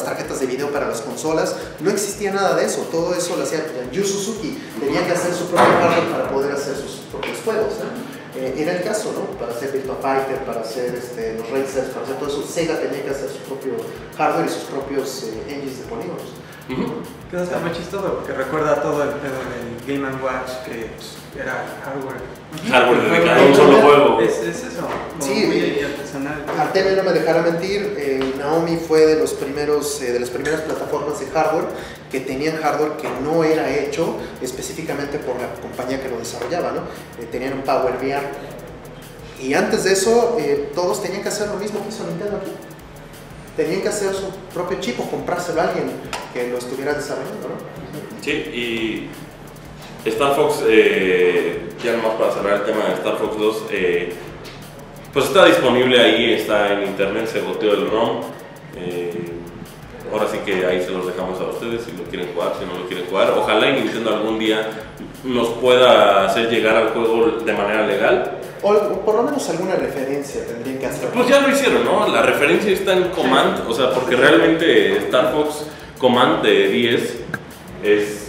tarjetas de video para las consolas, no existía nada de eso, todo eso lo hacía Yu Suzuki, tenía que hacer su propio hardware para poder hacer sus propios juegos, ¿no? Era el caso, ¿no? Para hacer Virtua Fighter, para hacer los Racers, para hacer todo eso, Sega tenía que hacer su propio hardware y sus propios engines de polígonos. Que está muy chistoso porque recuerda todo el pedo del Game & Watch que era hardware Dedicado a un solo juego. Es eso, Sí, muy artesanal. Artemio no me dejara mentir, Naomi fue de las primeras plataformas de hardware que tenían hardware que no era hecho específicamente por la compañía que lo desarrollaba, ¿no? Tenían un Power VR y antes de eso todos tenían que hacer lo mismo que hizo Nintendo aquí. Tenían que hacer su propio chip o comprárselo a alguien que lo estuviera desarrollando, ¿no? Sí, y Star Fox, ya nomás para cerrar el tema de Star Fox 2, pues está disponible ahí, está en internet, se boteó el ROM. Ahora sí que ahí se los dejamos a ustedes si lo quieren jugar, si no lo quieren jugar. Ojalá y Nintendo algún día nos pueda hacer llegar al juego de manera legal. O por lo menos alguna referencia tendrían que hacer. Pues ya lo hicieron, ¿no? La referencia está en Command, o sea, porque realmente Star Fox Command de 10 es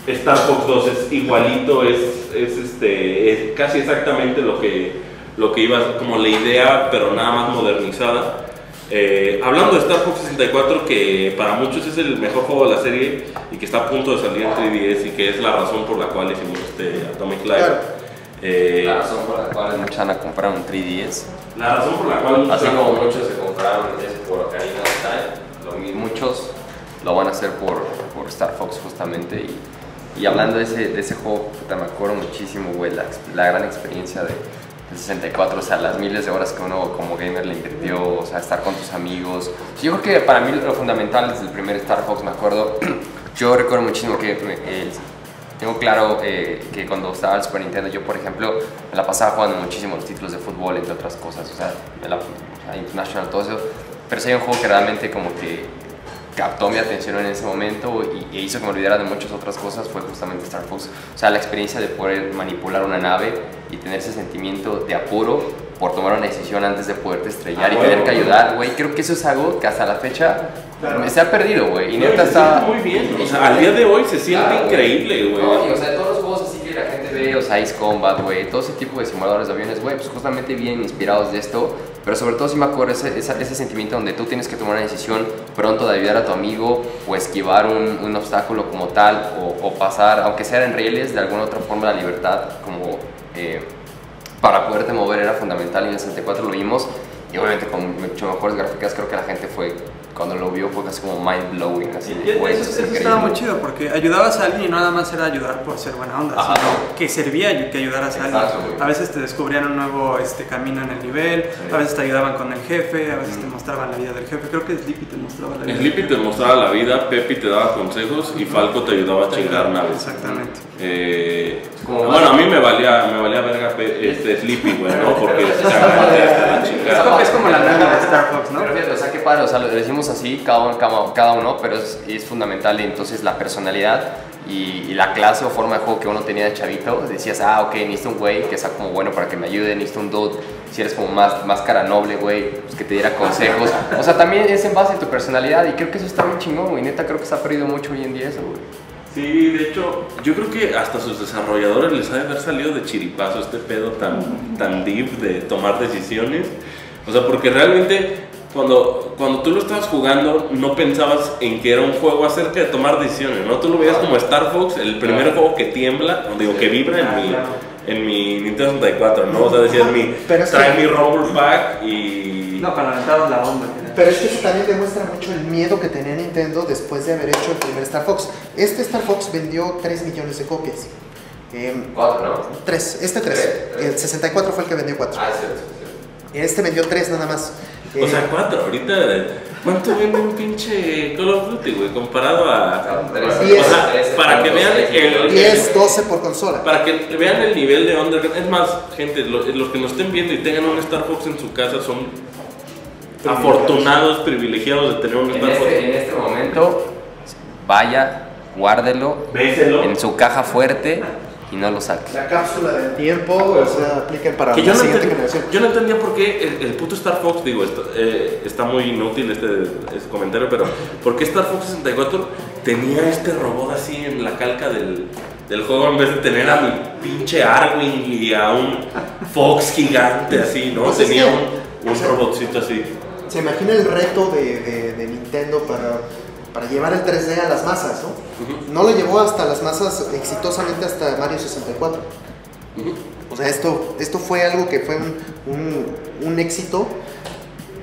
Star Fox 2, es igualito, es casi exactamente lo que iba, como la idea, pero nada más modernizada. Hablando de Star Fox 64, que para muchos es el mejor juego de la serie y que está a punto de salir en 3DS y que es la razón por la cual hicimos Atomic Life. Claro. La razón por la cual muchos van a comprar un 3DS. La razón por la cual así como muchos se compraron ese por Ocarina of Time, muchos lo van a hacer por Star Fox justamente. Y hablando de ese juego, puta, me acuerdo muchísimo, güey, la gran experiencia de 64, o sea, las miles de horas que uno como gamer le invirtió, o sea, estar con tus amigos. Yo creo que para mí lo fundamental desde el primer Star Fox, me acuerdo, yo recuerdo muchísimo que tengo claro que cuando estaba el Super Nintendo, yo por ejemplo me la pasaba jugando muchísimo los títulos de fútbol, entre otras cosas, o sea, International, todo eso, pero sí hay un juego que realmente como que captó mi atención en ese momento y hizo que me olvidara de muchas otras cosas, fue justamente Star Fox. O sea, la experiencia de poder manipular una nave y tener ese sentimiento de apuro por tomar una decisión antes de poderte estrellar y tener que ayudar, güey. Creo que eso es algo que hasta la fecha se ha perdido, güey. Y neta está muy bien, o sea, al día de hoy se siente increíble, güey. No, o sea, todos los juegos así que la gente ve, o sea, Ice Combat, güey, todo ese tipo de simuladores de aviones, güey, pues justamente vienen inspirados de esto. Pero sobre todo sí me acuerdo ese sentimiento donde tú tienes que tomar una decisión pronto de ayudar a tu amigo o esquivar un obstáculo como tal o pasar, aunque sea en rieles, de alguna otra forma la libertad como para poderte mover era fundamental, y en el 64 lo vimos, y obviamente con mucho mejores gráficas. Creo que la gente fue, cuando lo vio, fue casi como mind blowing, así. Eso estaba muy chido, porque ayudabas a alguien y no nada más era ayudar por ser buena onda, Ajá, sino que servía que ayudaras a alguien. A veces te descubrían un nuevo camino en el nivel, a veces te ayudaban con el jefe, a veces te mostraban la vida del jefe. Creo que Sleepy te mostraba la vida. Sleepy te mostraba la vida, Peppy te daba consejos y Falco te ayudaba a chingar naves. Exactamente. Bueno, a mí me valía verga Sleepy, güey, ¿no? Porque Es como la nave de Star Fox, ¿no? Pero fíjate, o sea, qué padre, o sea, lo decimos así, cada uno, pero es fundamental. Y entonces la personalidad y la clase o forma de juego que uno tenía de chavito, decías, ok, necesito un güey que sea como bueno para que me ayude, necesito un dude, si eres como más cara noble, güey, pues que te diera consejos. O sea, también es en base a tu personalidad, y creo que eso está bien chingón, güey. Neta, creo que se ha perdido mucho hoy en día eso, güey. Sí, de hecho, yo creo que hasta a sus desarrolladores les ha de haber salido de chiripazo este pedo tan deep de tomar decisiones. O sea, porque realmente cuando tú lo estabas jugando no pensabas en que era un juego acerca de tomar decisiones, ¿no? Tú lo veías como Star Fox, el primer juego que tiembla, o digo, que vibra en mi Nintendo 64, ¿no? O sea, decías trae mi Rumble Pack y... No, cuando aventaron la bomba. Pero es que eso también demuestra mucho el miedo que tenía Nintendo después de haber hecho el primer Star Fox. Este Star Fox vendió 3 millones de copias. 4, ¿no? 3, 3. El 64 fue el que vendió 4. Ah, es cierto. Este vendió 3 nada más. O sea, 4. Ahorita, ¿cuánto vende un pinche Call of Duty, güey? Comparado a... 10, o sea, para que vean el... 10, 12 por consola. Para que vean el nivel de underground. Es más, gente, los que nos estén viendo y tengan un Star Fox en su casa son afortunados, privilegiados de tener un Star Fox. En este momento, vaya, guárdelo en su caja fuerte y no lo saque. La cápsula del tiempo, o sea, apliquen para que la siguiente generación. Yo no entendía por qué el puto Star Fox, digo, está muy inútil este comentario, pero ¿por qué Star Fox 64 tenía este robot así en la calca del juego en vez de tener a mi pinche Arwing y a un Fox gigante así, ¿no? Pues tenía un robotcito así. Se imagina el reto de Nintendo para llevar el 3D a las masas, ¿no? No lo llevó hasta las masas exitosamente hasta Mario 64. O sea, esto fue algo que fue un éxito,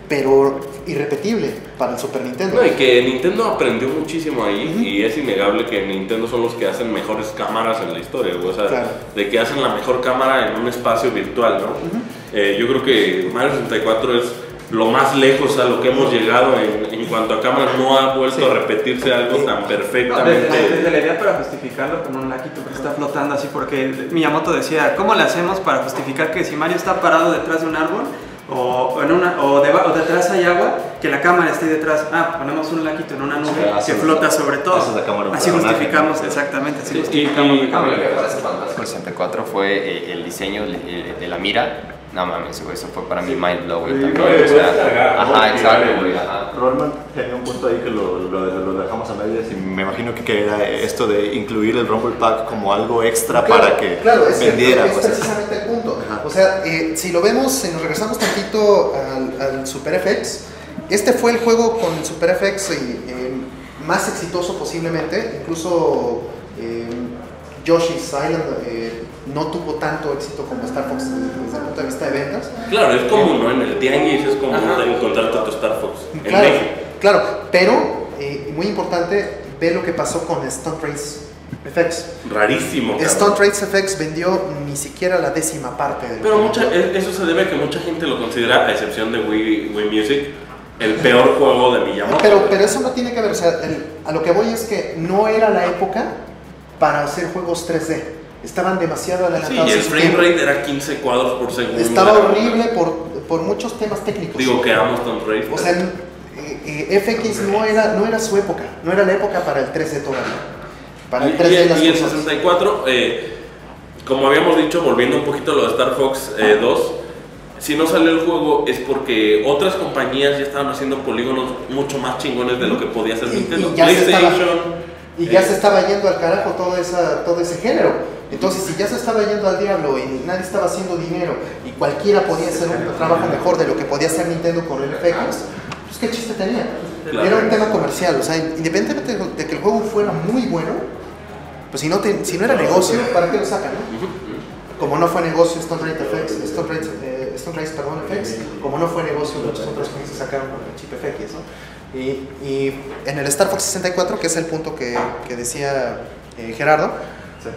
pero irrepetible para el Super Nintendo. No, y que Nintendo aprendió muchísimo ahí, y es innegable que Nintendo son los que hacen mejores cámaras en la historia, o sea, claro, de que hacen la mejor cámara en un espacio virtual, ¿no? Yo creo que Mario 64 es lo más lejos a lo que hemos llegado en cuanto a cámaras. No ha vuelto a repetirse algo tan perfectamente. Desde la idea para justificarlo con un Lakitu que está flotando así, porque Miyamoto decía, ¿cómo le hacemos para justificar que si Mario está parado detrás de un árbol o detrás hay agua, que la cámara esté detrás? Ponemos un Lakitu en una nube que flota sobre todo. Así justificamos, exactamente, así justificamos. Lo que parece fantástico el 64 fue el diseño de la mira. No mames, güey, eso fue para mí mind blowing también. O sea, ajá, exacto, güey. Rollman tenía un punto ahí que lo dejamos a medias, y me imagino que era esto de incluir el Rumble Pack como algo extra, claro, para que vendiera. Es precisamente el punto. Ajá. O sea, si lo vemos, si nos regresamos tantito al Super FX, este fue el juego con el Super FX más exitoso posiblemente. Incluso Yoshi's Island no tuvo tanto éxito como Star Fox desde el punto de vista de ventas. Claro, es común, ¿no? En el tianguis es común encontrarte tu Star Fox. Claro, claro, pero muy importante, ve lo que pasó con Stunt Race FX. Rarísimo, cabrón. Stunt Race FX vendió ni siquiera la 10ª parte de Pero eso se debe a que mucha gente lo considera, a excepción de Wii Music, el peor juego de Miyamoto. Pero eso no tiene que ver, o sea, a lo que voy es que no era la época para hacer juegos 3D. Estaban demasiado adelantados. Sí, y el frame rate era 15 cuadros por segundo. Estaba horrible por muchos temas técnicos. Digo que amo Stunt Race. O sea, FX no era su época, no era la época para el 3D todavía. Para el 3D y el 64, como habíamos dicho, volviendo un poquito a lo de Star Fox 2, si no salió el juego es porque otras compañías ya estaban haciendo polígonos mucho más chingones de lo que podía hacer Nintendo. Y ya se estaba yendo al carajo todo ese género. Entonces, si ya se estaba yendo al diablo y nadie estaba haciendo dinero y cualquiera podía hacer un trabajo mejor de lo que podía hacer Nintendo con el FX, pues qué chiste tenía. Claro. Era un tema comercial, o sea, independientemente de que el juego fuera muy bueno, pues si no era negocio, ¿para qué lo sacan, no? como no fue negocio Stone Race FX, como no fue negocio muchos otros juegos que sacaron con el chip FX, ¿no? Y en el Star Fox 64, que es el punto que decía Gerardo, sí,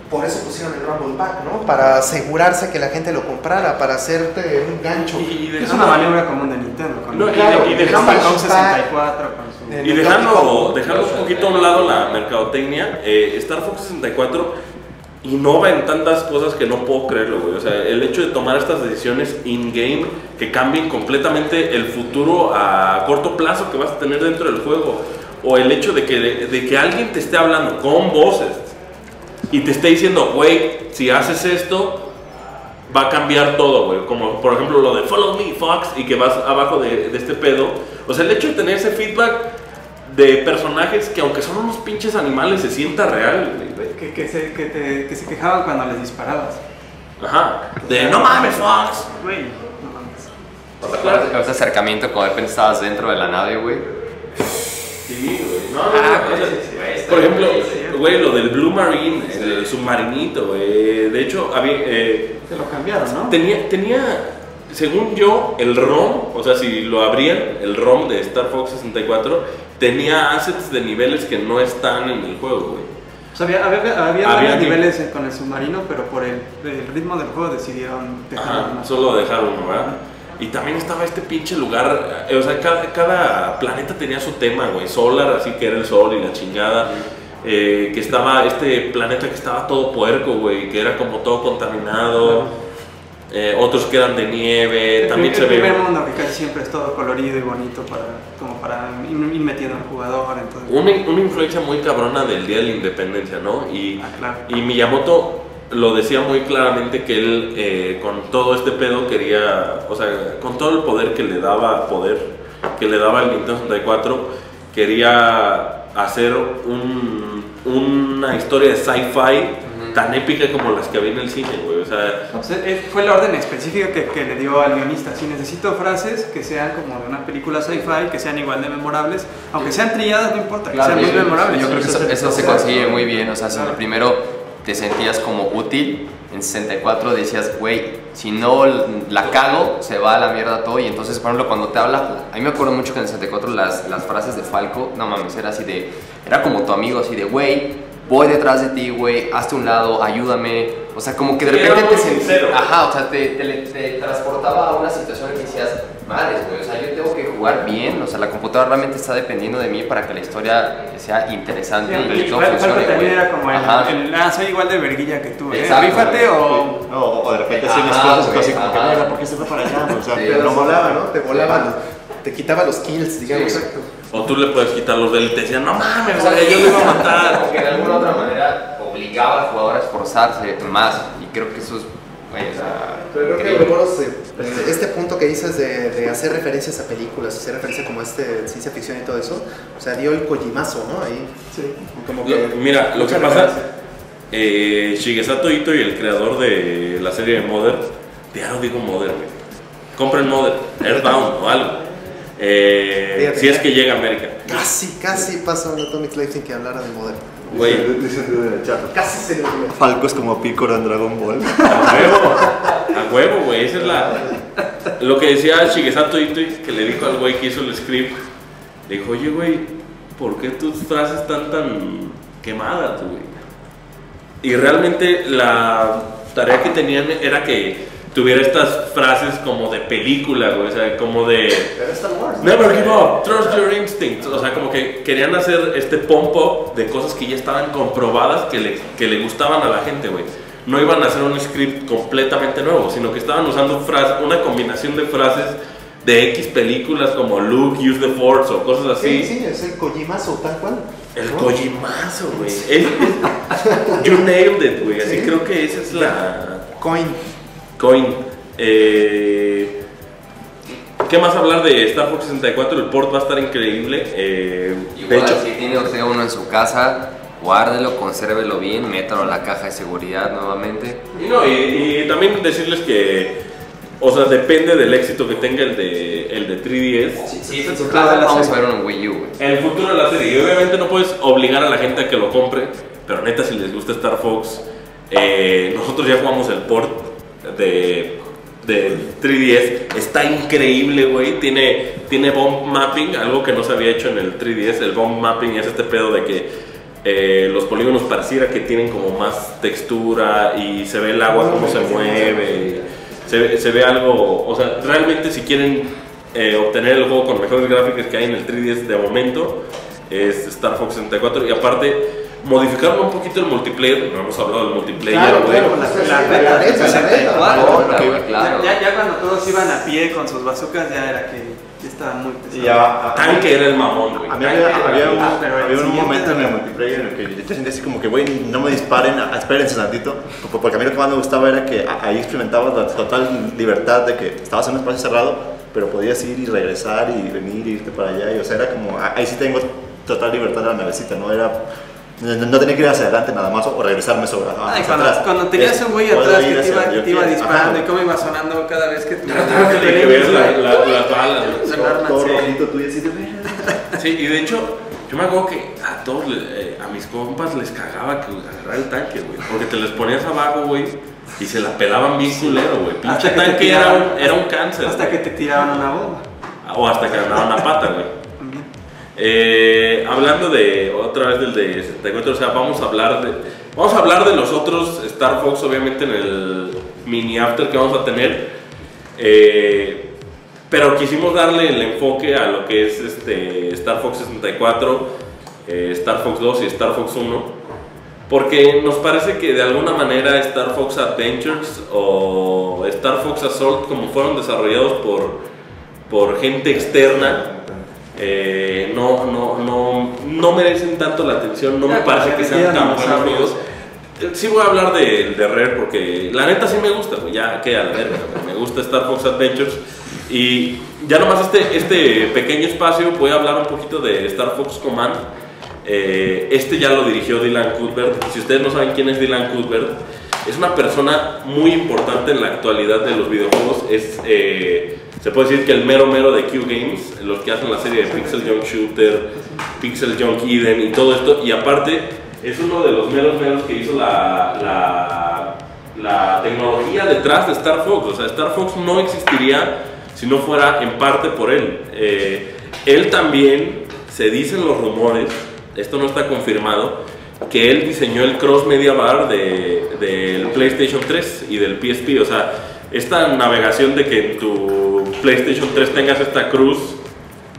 por eso pusieron el Rumble Pack, ¿no? Para asegurarse que la gente lo comprara, para hacerte un gancho. Es una maniobra común de Nintendo. Y dejando con 64, con su... Y dejando un poquito a un lado la mercadotecnia, Star Fox 64 innova en tantas cosas que no puedo creerlo, güey. O sea, el hecho de tomar estas decisiones in-game que cambien completamente el futuro a corto plazo que vas a tener dentro del juego, o el hecho de que alguien te esté hablando con voces y te esté diciendo, güey, si haces esto, va a cambiar todo, güey. Como por ejemplo lo de Follow Me, Fox, y que vas abajo de este pedo. O sea, el hecho de tener ese feedback de personajes que aunque son unos pinches animales se sienta real, güey. Que se quejaban cuando les disparabas. Ajá. De no mames, Fox. Güey, no mames. ¿Te acuerdas de ese acercamiento cuando de repente estabas dentro de la nave, güey? Sí, güey. No, por ejemplo, güey, lo del Blue Marine, el submarinito, güey. De hecho, había... Se lo cambiaron, ¿no? Tenía, según yo, el ROM, o sea, si lo abrían, el ROM de Star Fox 64, tenía assets de niveles que no están en el juego, güey. O sea, había varios niveles con el submarino, pero por el ritmo del juego decidieron dejarlo. Solo dejar uno, ¿verdad? Y también estaba este pinche lugar, o sea, cada planeta tenía su tema, güey. Solar, así que era el sol y la chingada. Que estaba este planeta que estaba todo puerco, güey, que era como todo contaminado. Otros que eran de nieve. También el primer mundo que casi siempre es todo colorido y bonito para ir metiendo al jugador. Entonces. Una influencia muy cabrona del Día de la Independencia, ¿no? Claro. Y Miyamoto lo decía muy claramente que él con todo este pedo quería, o sea, con todo el poder que le daba el Nintendo 64, quería hacer una historia de sci-fi tan épica como las que había en el cine, güey. O sea, fue la orden específica que le dio al guionista. Si necesito frases que sean como de una película sci-fi, que sean igual de memorables, aunque sean trilladas, no importa, que sean muy memorables. Yo creo que eso se consigue muy bien. O sea, si primero te sentías como útil, en 64 decías, güey, si no la cago, se va a la mierda todo. Y entonces, por ejemplo, cuando te habla, a mí me acuerdo mucho que en el 64 las frases de Falco, no mames, era como tu amigo, así de, güey, voy detrás de ti, güey, hazte un lado, ayúdame. O sea, como que de repente te sentías, o sea, te transportaba a una situación en que decías, madres, güey, o sea, yo tengo que jugar bien, o sea, la computadora realmente está dependiendo de mí para que la historia sea interesante y que todo funcione, también era como soy igual de verguilla que tú, rífate o de repente hacían las cosas así como que, mira, ¿por qué se fue para allá? O sea, te volaba, ¿no? Te volaba, te quitaba los kills, digamos. Sí, exacto. O tú le puedes quitar los de él y te decían, no mames, o sea, yo lo iba a matar. Como que de alguna otra manera obligaba al jugador a esforzarse más, y creo que eso es... Pero creo que este punto que dices de hacer referencias a películas, hacer referencia como ciencia ficción y todo eso, o sea, dio el Kojimazo, ¿no? Ahí, sí. Como que mira, lo que pasa, Shigesato Ito y el creador de la serie de Mother, ya no digo Mother, güey, compren Mother, Earthbound o algo, si es que llega a América. Casi pasó en Atomic Life sin que hablara de Mother. Güey, casi se le olvidó. Falco es como Piccolo en Dragon Ball. A huevo, güey, esa es lo que decía Shigesato Itoi, que le dijo al güey que hizo el script. Le dijo, oye, güey, ¿por qué tus frases están tan quemadas, güey? Y realmente la tarea que tenían era que tuviera estas frases como de película, güey, o sea, como de Never give up, trust your instincts, o sea, como que querían hacer este pump-up de cosas que ya estaban comprobadas que le gustaban a la gente, güey. No iban a hacer un script completamente nuevo, sino que estaban usando una combinación de frases de X películas como Luke, Use the Force o cosas así. Sí, es el Kojimazo, tal cual. El Kojimazo, güey. You nailed it, güey. Así creo que esa es la... Coin. ¿Qué más hablar de Star Fox 64? El port va a estar increíble. Igual, de hecho, si tiene usted uno en su casa, guárdelo, consérvelo bien, métalo a la caja de seguridad nuevamente. Y también decirles que, o sea, depende del éxito que tenga el de 3DS. Sí, vamos a ver uno en Wii U, güey. El futuro de la serie. Y obviamente no puedes obligar a la gente a que lo compre, pero neta, si les gusta Star Fox, Nosotros ya jugamos el port de 3DS, está increíble, güey. Tiene bump mapping, algo que no se había hecho en el 3DS. El bump mapping es este pedo de que los polígonos pareciera que tienen como más textura y se ve el agua como se mueve. Se ve algo, o sea, realmente si quieren obtener el juego con mejores gráficos que hay en el 3DS de momento, es Star Fox 64. Y aparte, modificaron un poquito el multiplayer. No hemos hablado del multiplayer, güey. Ya cuando todos iban a pie con sus bazucas, ya era que ya estaba muy pesado. Tanque era el mamón, güey. Había un momento en el multiplayer en el que yo sentía así como que, güey, no me disparen, espérense tantito. Porque a mí lo que más me gustaba era que ahí experimentabas la total libertad de que estabas en un espacio cerrado, pero podías ir y regresar y venir y irte para allá. Y, o sea, era como, ahí sí tengo total libertad de la navecita, ¿no? No tenía que ir hacia adelante nada más o regresarme sobre atrás. Cuando tenías un güey atrás que te iba disparando y cómo iba sonando cada vez que que ver las balas, todo rojito, tú y así de sí, y de hecho, yo me acuerdo que a todos, a mis compas les cagaba que agarrar el tanque, güey, porque te les ponías abajo, güey, y se la pelaban bien culero, güey. Pinche tanque era un cáncer. Hasta que te tiraban una bomba. O hasta que andaban una pata, güey. Hablando otra vez del de 64, o sea, vamos a hablar de los otros Star Fox, obviamente en el mini after que vamos a tener, pero quisimos darle el enfoque a lo que es Star Fox 64, Star Fox 2 y Star Fox 1, porque nos parece que de alguna manera Star Fox Adventures o Star Fox Assault, como fueron desarrollados por gente externa, no merecen tanto la atención, no me parece que sean tan buenos juegos. Sí voy a hablar de Rare porque la neta sí me gusta, pues ya que a la verga, me gusta Star Fox Adventures. Y ya nomás este pequeño espacio voy a hablar un poquito de Star Fox Command. Ya lo dirigió Dylan Cuthbert. Si ustedes no saben quién es Dylan Cuthbert, es una persona muy importante en la actualidad de los videojuegos. Se puede decir que el mero de Q Games, los que hacen la serie de Pixel Junk Shooter, Pixel Junk Eden y todo esto, y aparte es uno de los meros que hizo la tecnología detrás de Star Fox. O sea, Star Fox no existiría si no fuera en parte por él. Él también, se dicen los rumores, esto no está confirmado, que él diseñó el Cross Media Bar del PlayStation 3 y del PSP. O sea, esta navegación de que en tu PlayStation 3 tengas esta cruz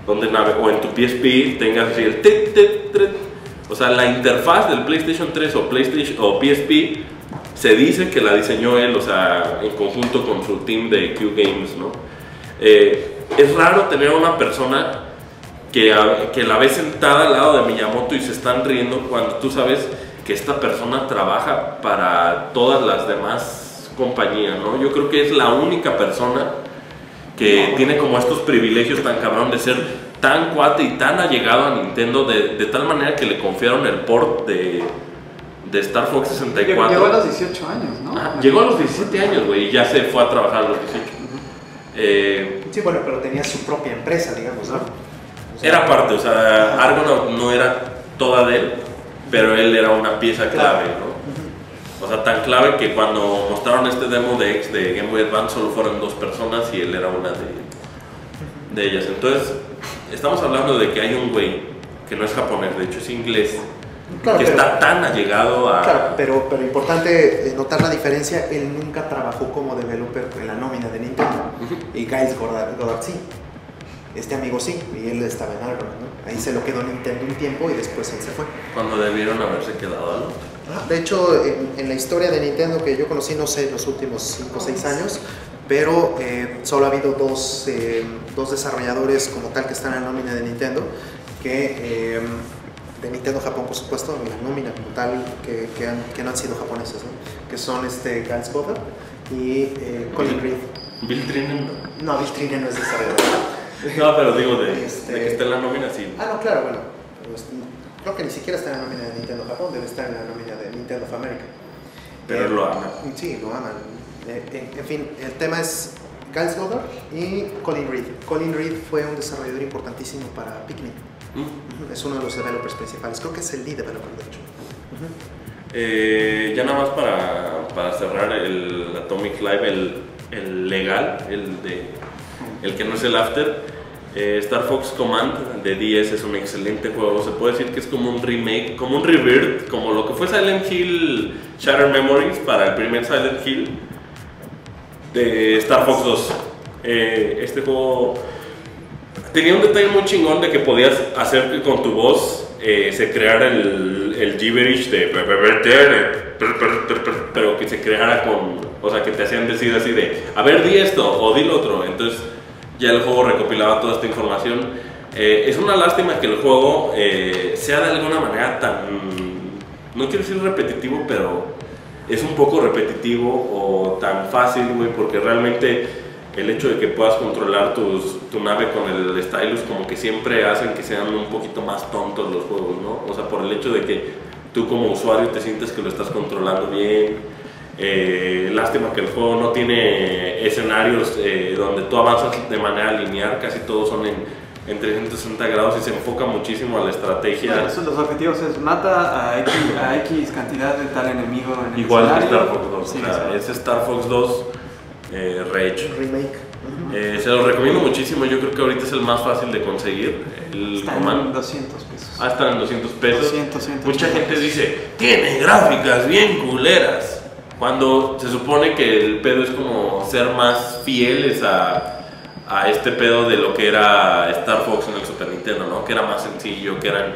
o en tu PSP tengas así el o sea, la interfaz del PlayStation 3 o PSP se dice que la diseñó él, o sea, en conjunto con su team de Q Games, ¿no? Es raro tener a una persona que la ves sentada al lado de Miyamoto y se están riendo cuando tú sabes que esta persona trabaja para todas las demás compañías, ¿no? Yo creo que es la única persona que tiene como estos privilegios tan cabrón de ser tan cuate y tan allegado a Nintendo de tal manera que le confiaron el port de Star Fox 64. Llegó a los 18 años, ¿no? Llegó a los 17 años, güey, y ya se fue a trabajar a los 18. Sí, bueno, pero tenía su propia empresa, digamos, ¿no? O sea, era parte, o sea, Argonaut no era toda de él, pero él era una pieza clave, ¿no? O sea, tan clave que cuando mostraron este demo de Game Boy Advance solo fueron 2 personas y él era una de ellas. Entonces, estamos hablando de que hay un güey que no es japonés, de hecho es inglés, claro, que está tan allegado a... Claro, pero importante notar la diferencia, él nunca trabajó como developer en la nómina de Nintendo, y Giles Goddard sí. Este amigo sí, y él estaba en Argonaut, ¿no? Ahí se lo quedó Nintendo un tiempo y después él se fue. Cuando debieron haberse quedado, ¿no? De hecho, en la historia de Nintendo que yo conocí, no sé, los últimos 5 o 6 años, pero solo ha habido dos desarrolladores como tal que están en la nómina de Nintendo, de Nintendo Japón, por supuesto, en la nómina como tal, que no han sido japoneses, ¿no? Que son Giles Goddard y Colin Reed. ¿Bill Trinen? No, Bill Trinen no es desarrollador. No, pero digo de que está en la nómina, sí. No, claro, bueno. Creo que ni siquiera está en la nómina de Nintendo Japón, debe estar en la nómina de Nintendo of America. Pero lo aman. Sí, lo aman. En fin, el tema es Giles Goddard y Colin Reed. Colin Reed fue un desarrollador importantísimo para Pikmin. Es uno de los developers principales. Creo que es el lead developer, de hecho. Ya nada más para cerrar el Atomic Live, el legal, el que no es el after. Star Fox Command de DS es un excelente juego. Se puede decir que es como un remake, como un rebirth, como lo que fue Silent Hill Shattered Memories para el primer Silent Hill de Star Fox 2. Este juego tenía un detalle muy chingón de que podías hacer que con tu voz se creara el gibberish de pero que se creara o sea, que te hacían decir así de, a ver, di esto o di lo otro. Entonces ya el juego recopilaba toda esta información. Es una lástima que el juego sea de alguna manera tan, no quiero decir repetitivo, pero es un poco repetitivo o tan fácil, güey, porque realmente el hecho de que puedas controlar tu nave con el stylus como que siempre hacen que sean un poquito más tontos los juegos, ¿no? O sea, por el hecho de que tú como usuario te sientes que lo estás controlando bien. Lástima que el juego no tiene escenarios donde tú avanzas de manera lineal, casi todos son en 360 grados y se enfoca muchísimo a la estrategia. Bueno, los objetivos es mata a X cantidad de tal enemigo en el igual que escenario. Star Fox 2, Sí, o sea, es Star Fox 2 Rage. Remake. Se lo recomiendo muchísimo, yo creo que ahorita es el más fácil de conseguir. El Está Command. en 200 pesos. Están en 200 pesos. 200. Mucha gente dice, tiene gráficas bien culeras. Cuando se supone que el pedo es como ser más fieles a este pedo de lo que era Star Fox en el Super Nintendo, ¿no? Que era más sencillo, que eran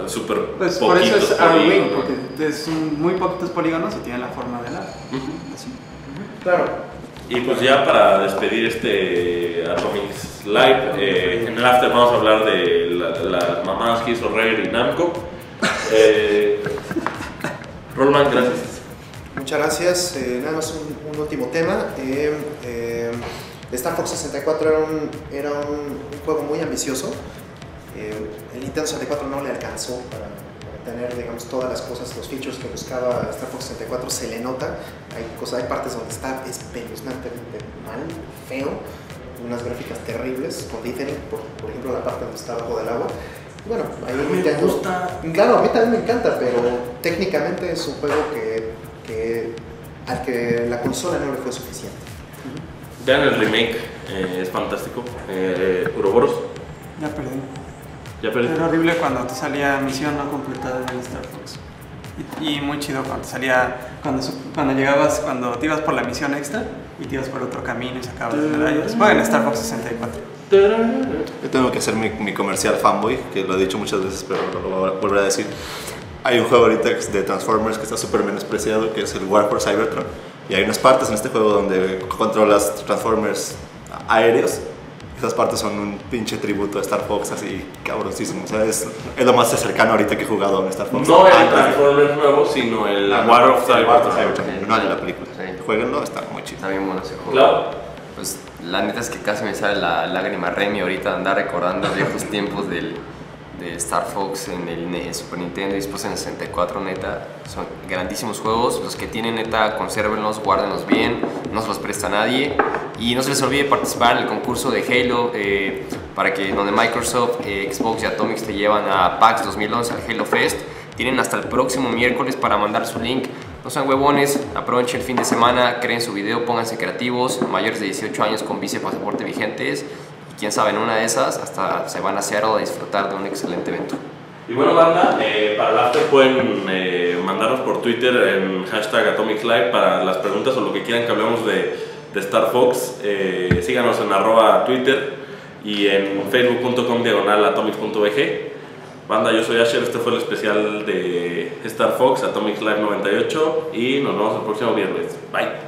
súper Pues poquitos por eso es R-Wing, polígonos. porque es muy poquitos polígonos y tiene la forma de la. Así. Claro. Y pues ya para despedir este Atomic Live, en el after vamos a hablar de las mamadas que hizo Rare y Namco. Rollman, gracias. Muchas gracias. Nada más un último tema. Star Fox 64 era un juego muy ambicioso. El Nintendo 64 no le alcanzó para tener, digamos, todas las cosas, los features que buscaba Star Fox 64. Se le nota. Hay partes donde está espeluznantemente mal, feo, unas gráficas terribles con dithering, por ejemplo la parte donde está bajo del agua. Bueno, ahí Me gusta. Claro, a mí también me encanta, pero técnicamente es un juego al que la consola no le fue suficiente. Vean el remake, es fantástico. Uroboros, Ya perdí. ya perdí. Era horrible cuando te salía misión no completada en el Star Fox. Y muy chido cuando te salía, cuando te ibas por la misión extra y te ibas por otro camino y sacabas las medallas. Bueno, en Star Fox 64. Yo tengo que hacer mi comercial fanboy, que lo he dicho muchas veces, pero lo voy a volver a decir. Hay un juego ahorita de Transformers que está súper menospreciado, que es el War for Cybertron. Y hay unas partes en este juego donde controlas Transformers aéreos. Esas partes son un pinche tributo a Star Fox, así cabrosísimo. O sea, es lo más cercano ahorita que he jugado a un Star Fox. No el Transformers nuevo, sino el War of Cybertron. No de la película. Sí. Jueguenlo, está muy chido. Está bien bueno ese juego. Claro. Pues la neta es que casi me sale la lágrima Remy ahorita de andar recordando viejos tiempos de Star Fox en el Super Nintendo y después en el 64, neta. Son grandísimos juegos. Los que tienen, neta, consérvenlos, guárdenlos bien, no se los presta a nadie. Y no se les olvide participar en el concurso de Halo, donde Microsoft, Xbox y Atomics te llevan a PAX 2011 al Halo Fest. Tienen hasta el próximo miércoles para mandar su link. No sean huevones, aprovechen el fin de semana, creen su video, pónganse creativos, mayores de 18 años con visa y pasaporte vigentes. Y quién sabe, en una de esas hasta se van a Seattle a disfrutar de un excelente evento. Y bueno, banda, para el after pueden mandarnos por Twitter en hashtag Atomic Live para las preguntas o lo que quieran que hablemos de Star Fox. Síganos en @Twitter y en facebook.com/atomic.bg. Banda, yo soy Asher, este fue el especial de Star Fox Atomic Live 98 y nos vemos el próximo viernes. Bye.